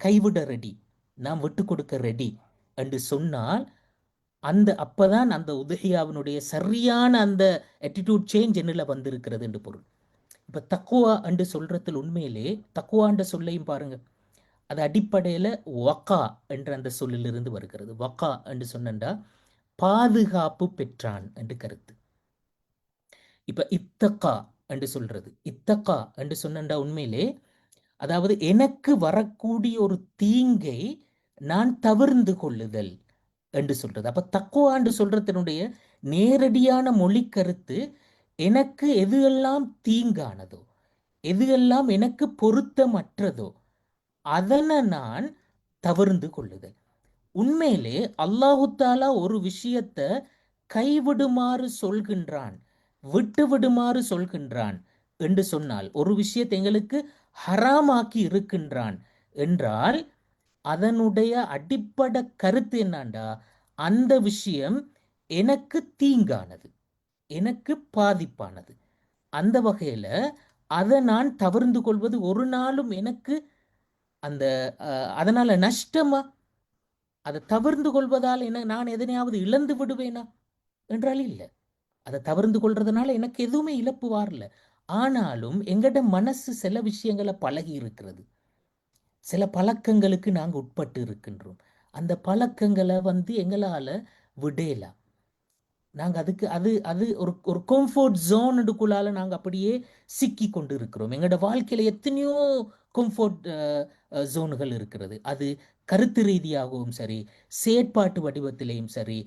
கைவிட ரெடி, நான் விட்டு கொடுக்க ரெடி என்று சொன்னால், அப்பதான் அந்த உதஹியாவினுடைய சரியான அந்த attitude சேஞ்ச் என்னில் வந்திருக்கிறது என்று பொருள். இப்ப தக்குவா என்று சொல்றதில் உண்மையிலே தக்குவா என்ற சொல்லையும் பாருங்க, அது அடிப்படையில வக்கா என்ற அந்த சொல்லிலிருந்து வருகிறது. வக்கா என்று சொன்னா பாதுகாப்பு பெற்றான் என்று கருத்து. இப்ப இத்தக்கா என்று சொல்றது, இத்தக்கா என்று சொன்னா உண்மையிலே அதாவது எனக்கு வரக்கூடிய ஒரு தீங்கை நான் தவிர்ந்து கொள்ளுதல் என்று சொல்றது. அப்ப தக்குவா என்று சொல்றதனுடைய நேரடியான மொழி கருத்து, எனக்கு எது எல்லாம் தீங்கானதோ, எது எல்லாம் எனக்கு பொருத்தமற்றதோ அதனை நான் தவிர்ந்து கொள்ளுதல். உண்மையிலே அல்லாஹு தாலா ஒரு விஷயத்த கைவிடுமாறு சொல்கின்றான், விட்டு விடுமாறு சொல்கின்றான் என்று சொன்னால், ஒரு விஷயத்தை எங்களுக்கு ஹராமாக்கி இருக்கின்றான் என்றால், அதனுடைய அடிப்படை கருத்து என்னண்டா, அந்த விஷயம் எனக்கு தீங்கானது, எனக்கு பாதிப்பானது. அந்த வகையில அதை நான் தவிர்ந்து கொள்வது ஒரு நாளும் எனக்கு அந்த அதனால நஷ்டமா? அதை தவிர்ந்து கொள்வதால் என்ன நான் எதனையாவது இழந்து விடுவேனா என்றால் இல்லை. அதை தவிர்ந்து கொள்றதுனால எனக்கு எதுவுமே இழப்பு வரல. ஆனாலும் எங்கட மனசு சில விஷயங்களை பழகி இருக்கிறது, சில பழக்கங்களுக்கு நாங்கள் உட்பட்டு இருக்கின்றோம். அந்த பழக்கங்களை எங்களால விடலாம். நாங்கள் அதுக்கு அது அது ஒரு ஒரு கம்ஃபர்ட் ஜோனுக்குள்ளால நாங்கள் அப்படியே சிக்கி கொண்டு இருக்கிறோம். எங்களோட வாழ்க்கையில் எத்தனையோ கம்ஃபர்ட் ஜோனுகள் இருக்கிறது. அது கருத்து ரீதியாகவும் சரி, செயற்பாட்டு வடிவத்திலையும் சரி,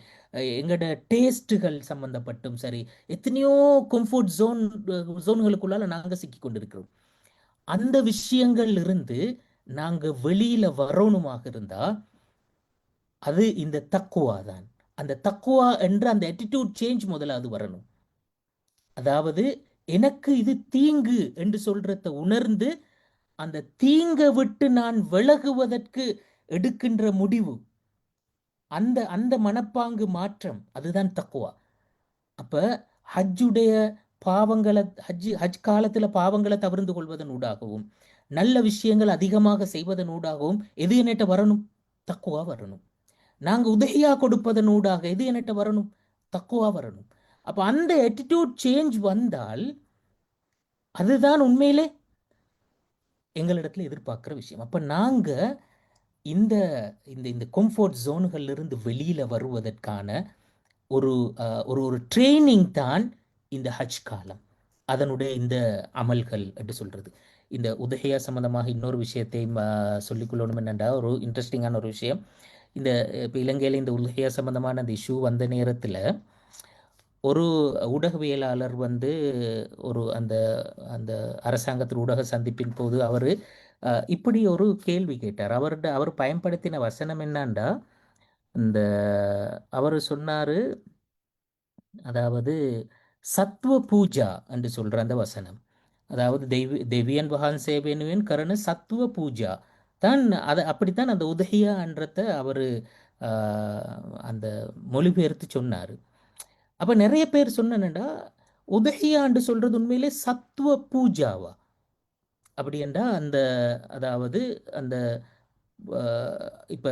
எங்களோட டேஸ்ட்டுகள் சம்பந்தப்பட்டும் சரி, எத்தனையோ கம்ஃபர்ட் ஜோன்களுக்குள்ளால நாங்கள் சிக்கி கொண்டு இருக்கிறோம். அந்த விஷயங்கள் இருந்து நாங்கள் வெளியில வரணுமாக இருந்தா அது இந்த தக்குவா தான். அந்த தக்குவா என்ற அந்த attitude சேஞ்ச் முதலாவது வரணும். அதாவது எனக்கு இது தீங்கு என்று சொல்றத உணர்ந்து அந்த தீங்கை விட்டு நான் விலகுவதற்கு எடுக்கின்ற முடிவு, அந்த அந்த மனப்பாங்கு மாற்றம், அதுதான் தக்குவா. அப்ப ஹஜ்ஜுடைய பாவங்களை, ஹஜ் காலத்துல பாவங்களை தவிர்ந்து கொள்வதன் ஊடாகவும், நல்ல விஷயங்கள் அதிகமாக செய்வதன் ஊடாகவும் எது என்னட்ட வரணும்? தக்குவா வரணும். நாங்க உதவியா கொடுப்பதன் ஊடாக எது என்னட்ட வரணும்? தக்குவா வரணும். அப்ப அந்த attitude சேஞ்ச் வந்தால் அதுதான் உண்மையிலே எங்களிடத்துல எதிர்பார்க்கிற விஷயம். அப்ப நாங்க இந்த இந்த இந்த கம்ஃபர்ட் ஜோன்கள்ல இருந்து வெளியில வருவதற்கான ஒரு ஒரு ஒரு ட்ரைனிங் தான் இந்த ஹஜ் காலம், அதனுடைய இந்த அமல்கள் என்று சொல்றது. இந்த உதகையா சம்பந்தமாக இன்னொரு விஷயத்தை சொல்லிக்கொள்ளணும் என்னென்றா, ஒரு இன்ட்ரெஸ்டிங்கான ஒரு விஷயம். இந்த இப்போ இலங்கையில் இந்த உதகையா சம்பந்தமான அந்த இஷ்யூ வந்த நேரத்தில் ஒரு ஊடகவியலாளர் ஒரு அந்த அந்த அரசாங்கத்தின் ஊடக சந்திப்பின் போது அவர் இப்படி ஒரு கேள்வி கேட்டார். அவர் பயன்படுத்தின வசனம் என்னண்டா, இந்த அவர் சொன்னாரு, அதாவது சத்வ பூஜா என்று சொல்ற அந்த வசனம், அதாவது தெய்வியன் வகான் சேவேனுவின் கருண சத்துவ பூஜா தான். அதை அப்படித்தான் அந்த உதகியான்றத அவர் அந்த மொழிபெயர்த்து சொன்னார். அப்ப நிறைய பேர் சொன்னேன்டா, உதகியான்னு சொல்றது உண்மையிலே சத்துவ பூஜாவா? அப்படி என்றா அந்த அதாவது அந்த இப்ப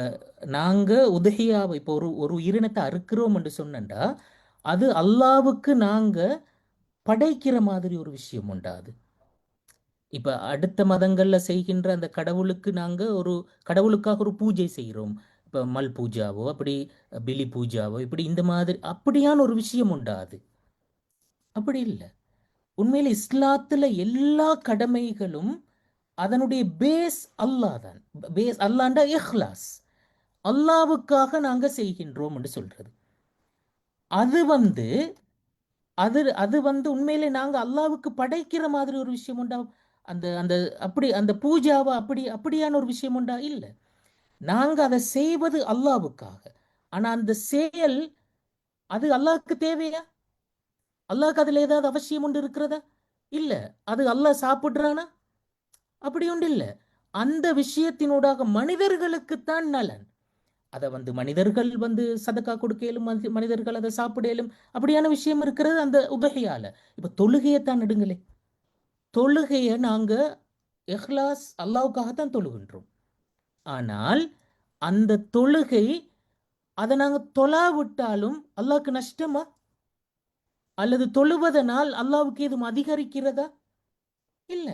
நாங்க உதகியாவை இப்போ ஒரு ஒரு உயிரினத்தை அறுக்கிறோம் என்று சொன்னேன்டா, அது அல்லாவுக்கு நாங்க படைக்கிற மாதிரி ஒரு விஷயம் உண்டாது. இப்ப அடுத்த மதங்கள்ல செய்கின்ற அந்த கடவுளுக்கு நாங்க ஒரு கடவுளுக்காக ஒரு பூஜை செய்கிறோம். இப்ப மல் பூஜாவோ அப்படி, பிலி பூஜாவோ இப்படி, இந்த மாதிரி அப்படியான ஒரு விஷயம் உண்டாது. அப்படி இல்லை. உண்மையில இஸ்லாத்துல எல்லா கடமைகளும் அதனுடைய பேஸ் அல்லாஹ் தான். பேஸ் அல்லாண்டா இஹ்லாஸ், அல்லாவுக்காக நாங்க செய்கின்றோம் என்று சொல்றது. அது அது அது வந்து உண்மையிலே நாங்க அல்லாவுக்கு படைக்கிற மாதிரி ஒரு விஷயம் உண்டா? அந்த அந்த அப்படி அந்த பூஜாவா அப்படியான ஒரு விஷயம் உண்டா? இல்ல. நாங்க அதை செய்வது அல்லாவுக்காக. ஆனா அந்த செயல் அது அல்லாஹ்க்கு தேவையா? அல்லாஹ்க்கு அதுல ஏதாவது அவசியம் உண்டு இருக்கிறதா? இல்ல. அது அல்லாஹ் சாப்பிடுறானா? அப்படி ஒன்று இல்ல. அந்த விஷயத்தினூடாக மனிதர்களுக்குத்தான் நலன். அதை வந்து மனிதர்கள் வந்து சதக்கா கொடுக்கலும், மனிதர்கள் அதை சாப்பிடலும், அப்படியான விஷயம் இருக்கிறது அந்த உபகையால. இப்ப தொழுகையைத்தான் எடுங்களே. தொழுகையை நாங்க இஹ்லாஸ் அல்லாவுக்காகத்தான் தொழுகின்றோம். ஆனால் அந்த தொழுகை அதை நாங்க தொழாவிட்டாலும் அல்லாஹ்க்கு நஷ்டமா? அல்லது தொழுவதனால் அல்லாவுக்கு எதுவும் அதிகரிக்கிறதா? இல்ல.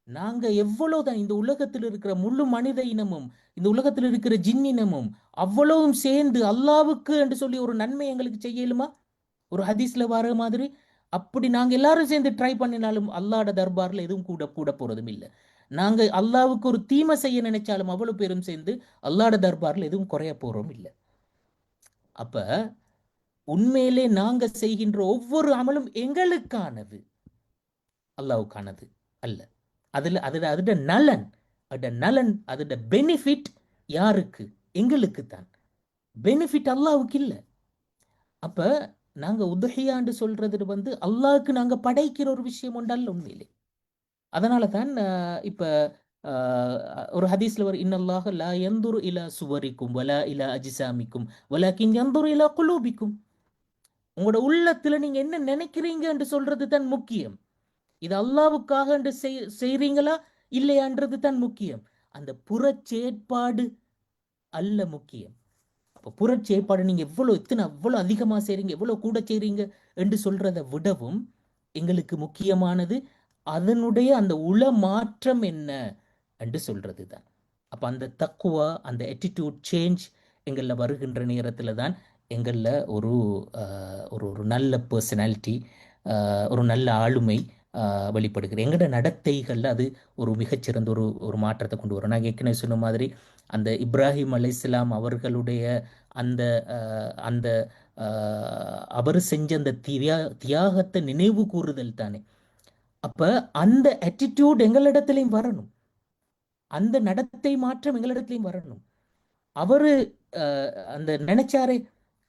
நாங்க எவ்வளவுதான் இந்த உலகத்தில் இருக்கிற முழு மனித இனமும், இந்த உலகத்தில் இருக்கிற ஜின்னினமும் அவ்வளவும் சேர்ந்து அல்லாவுக்கு என்று சொல்லி ஒரு நன்மை எங்களுக்கு செய்யலுமா? ஒரு ஹதீஸ்ல வர மாதிரி அப்படி நாங்க எல்லாரும் சேர்ந்து ட்ரை பண்ணினாலும் அல்லாஹ்ட தர்பார்ல எதுவும் கூட கூட போறதும் இல்லை. நாங்க அல்லாவுக்கு ஒரு தீமை செய்ய நினைச்சாலும் அவ்வளவு பேரும் சேர்ந்து அல்லாஹ்ட தர்பார்ல எதுவும் குறைய போறோம் இல்லை. அப்ப உண்மையிலே நாங்க செய்கின்ற ஒவ்வொரு அமலும் எங்களுக்கானது, அல்லாவுக்கானது அல்ல. அதுல அதுல அதோட நலன், அதோட நலன், அதோட பெனிஃபிட் யாருக்கு? எங்களுக்கு தான். பெனிஃபிட் அல்லாவுக்கு இல்ல. அப்ப நாங்க உதுஹியான்னு சொல்றது வந்து அல்லாஹ்க்கு நாங்க படைக்கிற ஒரு விஷயம் உண்டல்ல உண்மையிலே. அதனால தான் இப்ப ஒரு ஹதீஸ்ல ஒரு இன்னல்லாஹ லா யந்துரு இலா சுவரிக்கும் வலா இலா அஜிசாமிக்கும் வலாக்கின் யந்துரு இலா குலூபிக்கும். உங்களோட உள்ளத்துல நீங்க என்ன நினைக்கிறீங்க என்று சொல்றது தான் முக்கியம். இது அல்லாவுக்காக என்று செய்றீங்களா இல்லையான்றது தான் முக்கியம். அந்த புறச்சேற்பாடு அல்ல முக்கியம். அப்ப புறச்சேற்பாடு நீங்க எவ்வளவு அதிகமா செய்றீங்க, எவ்வளவு கூட செய்றீங்க என்று சொல்றதை விடவும் எங்களுக்கு முக்கியமானது அதனுடைய அந்த உள மாற்றம் என்ன என்று சொல்றது தான். அப்ப அந்த தக்குவா, அந்த attitude சேஞ்ச் எங்கள்ல வருகின்ற நேரத்துல தான் எங்கள்ல ஒரு ஒரு ஒரு நல்ல பர்சனாலிட்டி, ஒரு நல்ல ஆளுமை வெளிப்படுகிறது. எங்களோட நடத்தைகள்ல அது ஒரு மிகச்சிறந்த ஒரு ஒரு மாற்றத்தை கொண்டு வரும். நான் ஏற்கனவே சொன்ன மாதிரி அந்த இப்ராஹிம் அலைஹிஸ்ஸலாம் அவர்களுடைய அந்த அந்த அவர் செஞ்ச அந்த தியாகத்தை நினைவு கூறுதல் தானே. அப்ப அந்த attitude எங்களிடத்திலையும் வரணும். அந்த நடத்தை மாற்றம் எங்களிடத்திலையும் வரணும். அவரு அந்த நினைச்சாரே,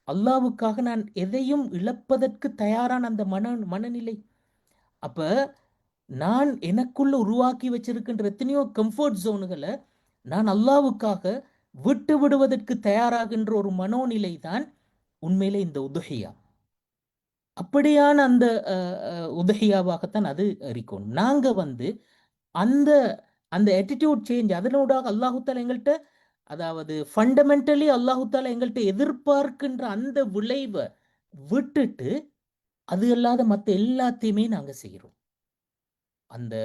அல்லாவுக்காக நான் எதையும் இழப்பதற்கு தயாரான அந்த மனநிலை. அப்ப நான் எனக்குள்ள உருவாக்கி வச்சிருக்கின்ற எத்தனையோ கம்ஃபர்ட் ஜோனுகளை நான் அல்லாவுக்காக விட்டு விடுவதற்கு தயாராகின்ற ஒரு மனோநிலை தான் உண்மையிலே இந்த உதுஹியா. அப்படியான அந்த உதுஹியாவாகத்தான் அது இருக்கணும். நாங்க வந்து அந்த அந்த attitude சேஞ்ச் அதனூடாக அல்லாஹுத்தாலா எங்கள்கிட்ட, அதாவது ஃபண்டமெண்டலி அல்லாஹுத்தாலா எங்கள்கிட்ட எதிர்பார்க்கின்ற அந்த விளைவை விட்டுட்டு அது அல்லாத மற்ற எல்லாத்தையுமே நாங்க செய்கிறோம். அந்த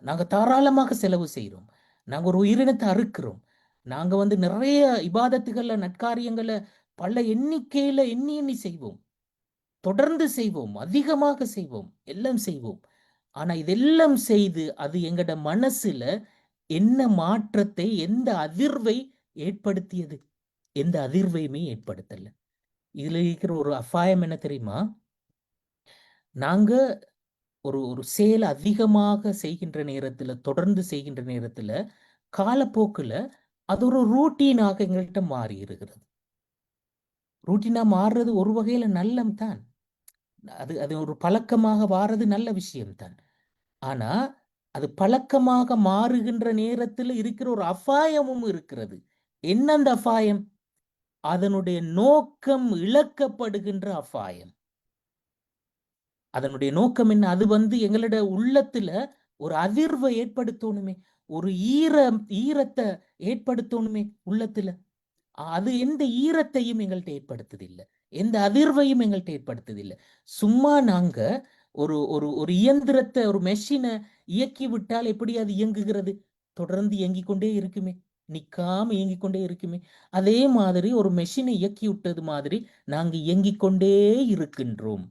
நாங்க தாராளமாக செலவு செய்கிறோம். நாங்க ஒரு உயிரினத்தை அறுக்கிறோம். நாங்க வந்து நிறைய இபாதத்துகள்ல நற்காரியங்களை பல எண்ணிக்கையில எண்ணி எண்ணி செய்வோம். தொடர்ந்து செய்வோம், அதிகமாக செய்வோம், எல்லாம் செய்வோம். ஆனா இதெல்லாம் செய்து அது எங்கட மனசுல என்ன மாற்றத்தை, எந்த அதிர்வை ஏற்படுத்தியது? எந்த அதிர்வையுமே ஏற்படுத்தல. இதுல இருக்கிற ஒரு அபாயம் என்ன தெரியுமா? நாங்க ஒரு ஒரு செயல் அதிகமாக செய்கின்ற நேரத்துல, தொடர்ந்து செய்கின்ற நேரத்துல, காலப்போக்குல அது ஒரு ரூட்டீனாக எங்கள்கிட்ட மாறி இருக்கிறது. ரூட்டீனா மாறுறது ஒரு வகையில நல்லம் தான். அது அது ஒரு பழக்கமாக வாரது நல்ல விஷயம்தான். ஆனா அது பழக்கமாக மாறுகின்ற நேரத்தில் இருக்கிற ஒரு அபாயமும் இருக்கிறது. என்ன அந்த அபாயம்? அதனுடைய நோக்கம் இழக்கப்படுகின்ற அபாயம். அதனுடைய நோக்கம் என்ன? அது வந்து எங்களுடைய உள்ளத்துல ஒரு அதிர்வை ஏற்படுத்தணுமே, ஒரு ஈரத்தை ஏற்படுத்தணுமே உள்ளத்துல. அது எந்த ஈரத்தையும் எங்கள்கிட்ட ஏற்படுத்துதில்லை, எந்த அதிர்வையும் எங்கள்கிட்ட ஏற்படுத்துதில்லை. சும்மா நாங்க ஒரு ஒரு ஒரு இயந்திரத்தை, ஒரு மெஷினை இயக்கி விட்டால் எப்படி அது இயங்குகிறது? தொடர்ந்து இயங்கிக் கொண்டே இருக்குமே, நிக்காம இயங்கிக் கொண்டே இருக்குமே. அதே மாதிரி ஒரு மெஷினை இயக்கி விட்டது மாதிரி நாங்க இயங்கிக் கொண்டே இருக்கின்றோம்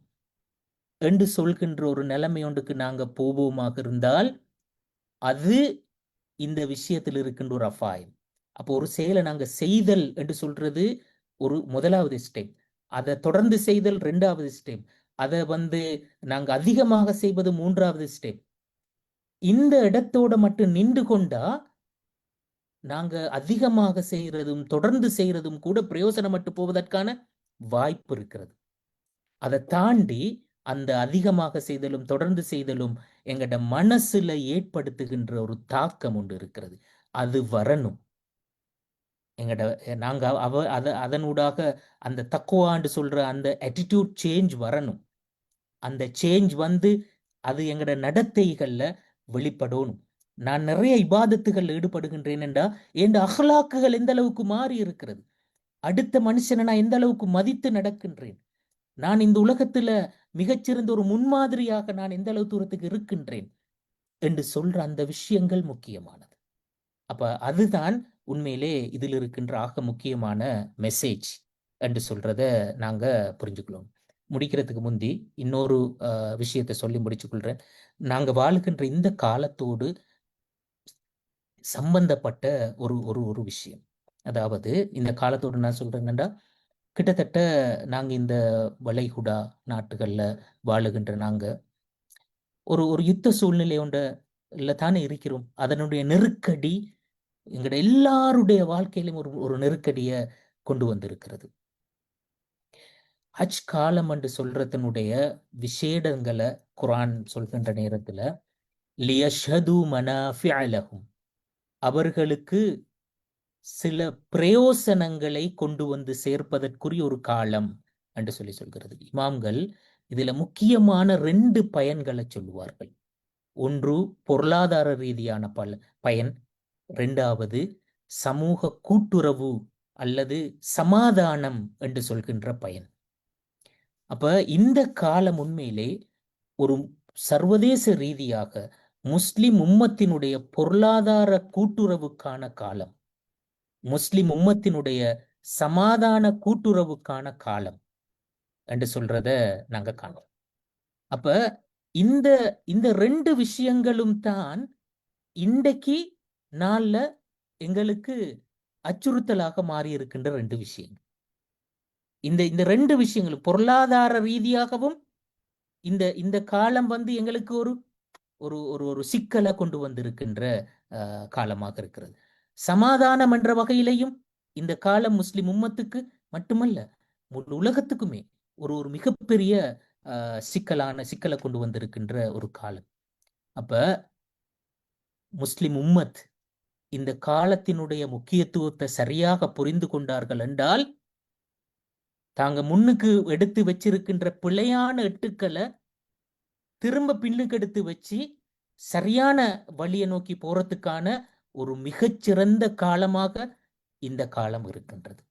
என்று சொல்கின்ற ஒரு நிலைமை ஒன்றுக்கு நாங்க போவோமாக இருந்தால் அது இந்த விஷயத்தில் இருக்கின்ற ஒரு அபாயம். அப்போ ஒரு செயலை நாங்க செய்தல் என்று சொல்றது ஒரு முதலாவது ஸ்டெப். அதை தொடர்ந்து செய்தல் இரண்டாவது ஸ்டெப். அதை நாங்க அதிகமாக செய்வது மூன்றாவது ஸ்டெப். இந்த இடத்தோட மட்டும் நின்று கொண்டா நாங்க அதிகமாக செய்யறதும் தொடர்ந்து செய்யறதும் கூட பிரயோசனமற்று போவதற்கான வாய்ப்பு இருக்கிறது. அதை தாண்டி அந்த அதிகமாக செய்தலும் தொடர்ந்து செய்தலும் எங்கட மனசுல ஏற்படுத்துகின்ற ஒரு தாக்கம் ஒன்று இருக்கிறது. அது வரணும். எங்கட நாங்க அதனூடாக அந்த தக்குவான்னு சொல்ற அந்த attitude சேஞ்ச் வரணும். அந்த சேஞ்ச் அது எங்கட நடத்தைகள்ல வெளிப்படணும். நான் நிறைய இபாதத்துகள் ஈடுபடுகின்றேன் என்றா என் அஹ்லாக்குகள் எந்த அளவுக்கு மாறி இருக்கிறது, அடுத்த மனுஷனை நான் எந்த அளவுக்கு மதித்து நடக்கின்றேன், நான் இந்த உலகத்துல மிகச்சிறந்த ஒரு முன்மாதிரியாக நான் எந்த அளவு தூரத்துக்கு இருக்கின்றேன் என்று சொல்ற அந்த விஷயங்கள் முக்கியமானது. அப்ப அதுதான் உண்மையிலே இதில் இருக்கின்ற ஆக முக்கியமான மெசேஜ் என்று சொல்றத நாங்க புரிஞ்சுக்கணும். முடிக்கிறதுக்கு முந்தி இன்னொரு விஷயத்தை சொல்லி முடிச்சுக்கொள்றேன். நாங்க வாழுகின்ற இந்த காலத்தோடு சம்பந்தப்பட்ட ஒரு ஒரு ஒரு விஷயம். அதாவது இந்த காலத்தோடு நான் சொல்றேன்னா, கிட்டத்தட்ட நாங்க இந்த வளைகுடா நாட்டுகள்ல வாழுகின்ற நாங்க ஒரு ஒரு யுத்த சூழ்நிலை ஒன்றில் தானே இருக்கிறோம். அதனுடைய நெருக்கடி எங்கட எல்லாருடைய வாழ்க்கையிலும் ஒரு ஒரு நெருக்கடியை கொண்டு வந்திருக்கிறது. ஹஜ் காலம் என்று சொல்றதனுடைய விசேடங்களை குரான் சொல்கின்ற நேரத்துல லியஷ்ஹது மனாஃபிஅ லஹும், அவர்களுக்கு சில பிரயோசனங்களை கொண்டு வந்து சேர்ப்பதற்குரிய ஒரு காலம் என்று சொல்கிறது. இமாம்கள் இதுல முக்கியமான 2 பயன்களை சொல்லுவார்கள். ஒன்று பொருளாதார ரீதியான பயன், 2வது சமூக கூட்டுறவு அல்லது சமாதானம் என்று சொல்கின்ற பயன். அப்ப இந்த காலம் உண்மையிலே ஒரு சர்வதேச ரீதியாக முஸ்லிம் உம்மத்தினுடைய பொருளாதார கூட்டுறவுக்கான காலம், முஸ்லிம் உம்மத்தினுடைய சமாதான கூட்டுறவுக்கான காலம் என்று சொல்றத நாங்க காணோம். அப்ப இந்த இந்த 2 விஷயங்களும் தான் இன்றைக்கு நாள்ல எங்களுக்கு அச்சுறுத்தலாக மாறி இருக்கின்ற 2 விஷயங்கள். இந்த இந்த 2 விஷயங்களும் பொருளாதார ரீதியாகவும் இந்த இந்த காலம் எங்களுக்கு ஒரு ஒரு ஒரு ஒரு சிக்கலை கொண்டு வந்திருக்கின்ற காலமாக இருக்கிறது. சமாதானம் என்ற வகையிலையும் இந்த காலம் முஸ்லிம் உம்மத்துக்கு மட்டுமல்ல முழு உலகத்துக்குமே ஒரு ஒரு மிகப்பெரிய சிக்கலை கொண்டு வந்திருக்கின்ற ஒரு காலம். அப்ப முஸ்லிம் உம்மத் இந்த காலத்தினுடைய முக்கியத்துவத்தை சரியாக புரிந்து கொண்டார்கள் என்றால் தாங்க முன்னுக்கு எடுத்து வச்சிருக்கின்ற பிழையான எட்டுக்களை திரும்ப பின்னுக்கு எடுத்து வச்சு சரியான வழியை நோக்கி போறதுக்கான ஒரு மிகச்சிறந்த காலமாக இந்த காலம் இருக்கின்றது.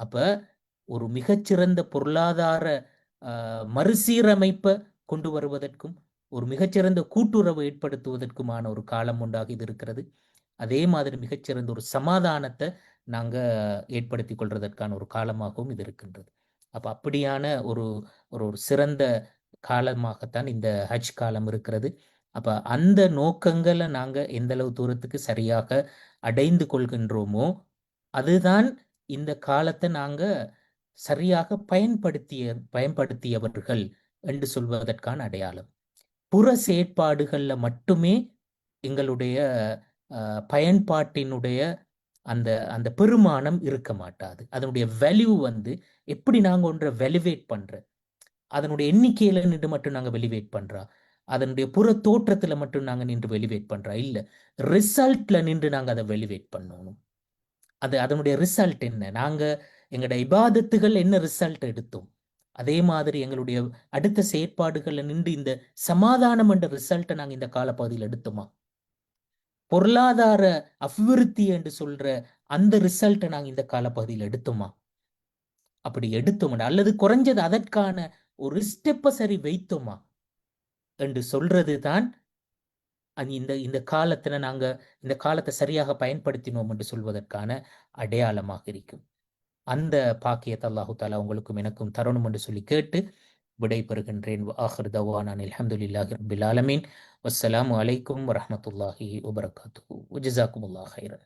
அப்ப ஒரு மிகச்சிறந்த பொருளாதார மறுசீரமைப்பை கொண்டு வருவதற்கும் ஒரு மிகச்சிறந்த கூட்டுறவை ஏற்படுத்துவதற்குமான ஒரு காலம் உண்டாக இது இருக்கிறது. அதே மாதிரி மிகச்சிறந்த ஒரு சமாதானத்தை நாங்க ஏற்படுத்தி கொள்வதற்கான ஒரு காலமாகவும் இது இருக்கின்றது. அப்ப அப்படியான ஒரு ஒரு சிறந்த காலமாகத்தான் இந்த ஹஜ் காலம் இருக்கிறது. அப்ப அந்த நோக்கங்களை நாங்க எந்த அளவு தூரத்துக்கு சரியாக அடைந்து கொள்கின்றோமோ அதுதான் இந்த காலத்தை நாங்க சரியாக பயன்படுத்தியவர்கள் என்று சொல்வதற்கான அடையாளம். புற செயற்பாடுகள்ல மட்டுமே எங்களுடைய பயன்பாட்டினுடைய அந்த அந்த பெருமானம் இருக்க மாட்டாது. அதனுடைய வேல்யூ எப்படி நாங்க ஒன்றை வெலிவேட் பண்ற, அதனுடைய எண்ணிக்கையில நின்று மட்டும் நாங்க வெலிவேட் பண்றா, அதனுடைய புற தோற்றத்துல மட்டும் நாங்க நின்று வெலிவேட் பண்றா இல்ல, ரிசல்ட்ல நின்று நாங்க அதை வெலிவேட் பண்ணணும். அதனுடைய ரிசல்ட் என்ன, நாங்க எங்களோட இபாதத்துகள் என்ன ரிசல்ட் எடுத்தோம், அதே மாதிரி எங்களுடைய அடுத்த செயற்பாடுகள்ல நின்று இந்த சமாதானம் என்ற ரிசல்ட்டை நாங்க இந்த காலப்பகுதியில் எடுத்தோமா, பொருளாதார அபிவிருத்தி என்று சொல்ற அந்த ரிசல்ட்டை நாங்க இந்த காலப்பகுதியில் எடுத்தோமா, அப்படி எடுத்தோம் அல்லது குறைஞ்சது அதற்கான ஒரு ஸ்டெப்பை சரி வைத்தோமா என்று சொல்றது தான் இந்த இந்த காலத்துல நாங்க இந்த காலத்தை சரியாக பயன்படுத்தினோம் என்று சொல்வதற்கான அடையாளமாக இருக்கும். அந்த பாக்கியத்தை அல்லாஹு தாலா உங்களுக்கும் எனக்கும் தரணும் என்று சொல்லி கேட்டு விடை பெறுகின்றேன். ஆஹிர் தவானா அல்ஹம்துலில்லாஹி ரப்பில் ஆலமீன். வஸ்ஸலாமு அலைக்கும் வரஹ்மத்துல்லாஹி வபரகாத்துஹு. ஜஸாக்குமுல்லாஹ் ஹைரன்.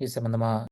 இது சம்பந்தமா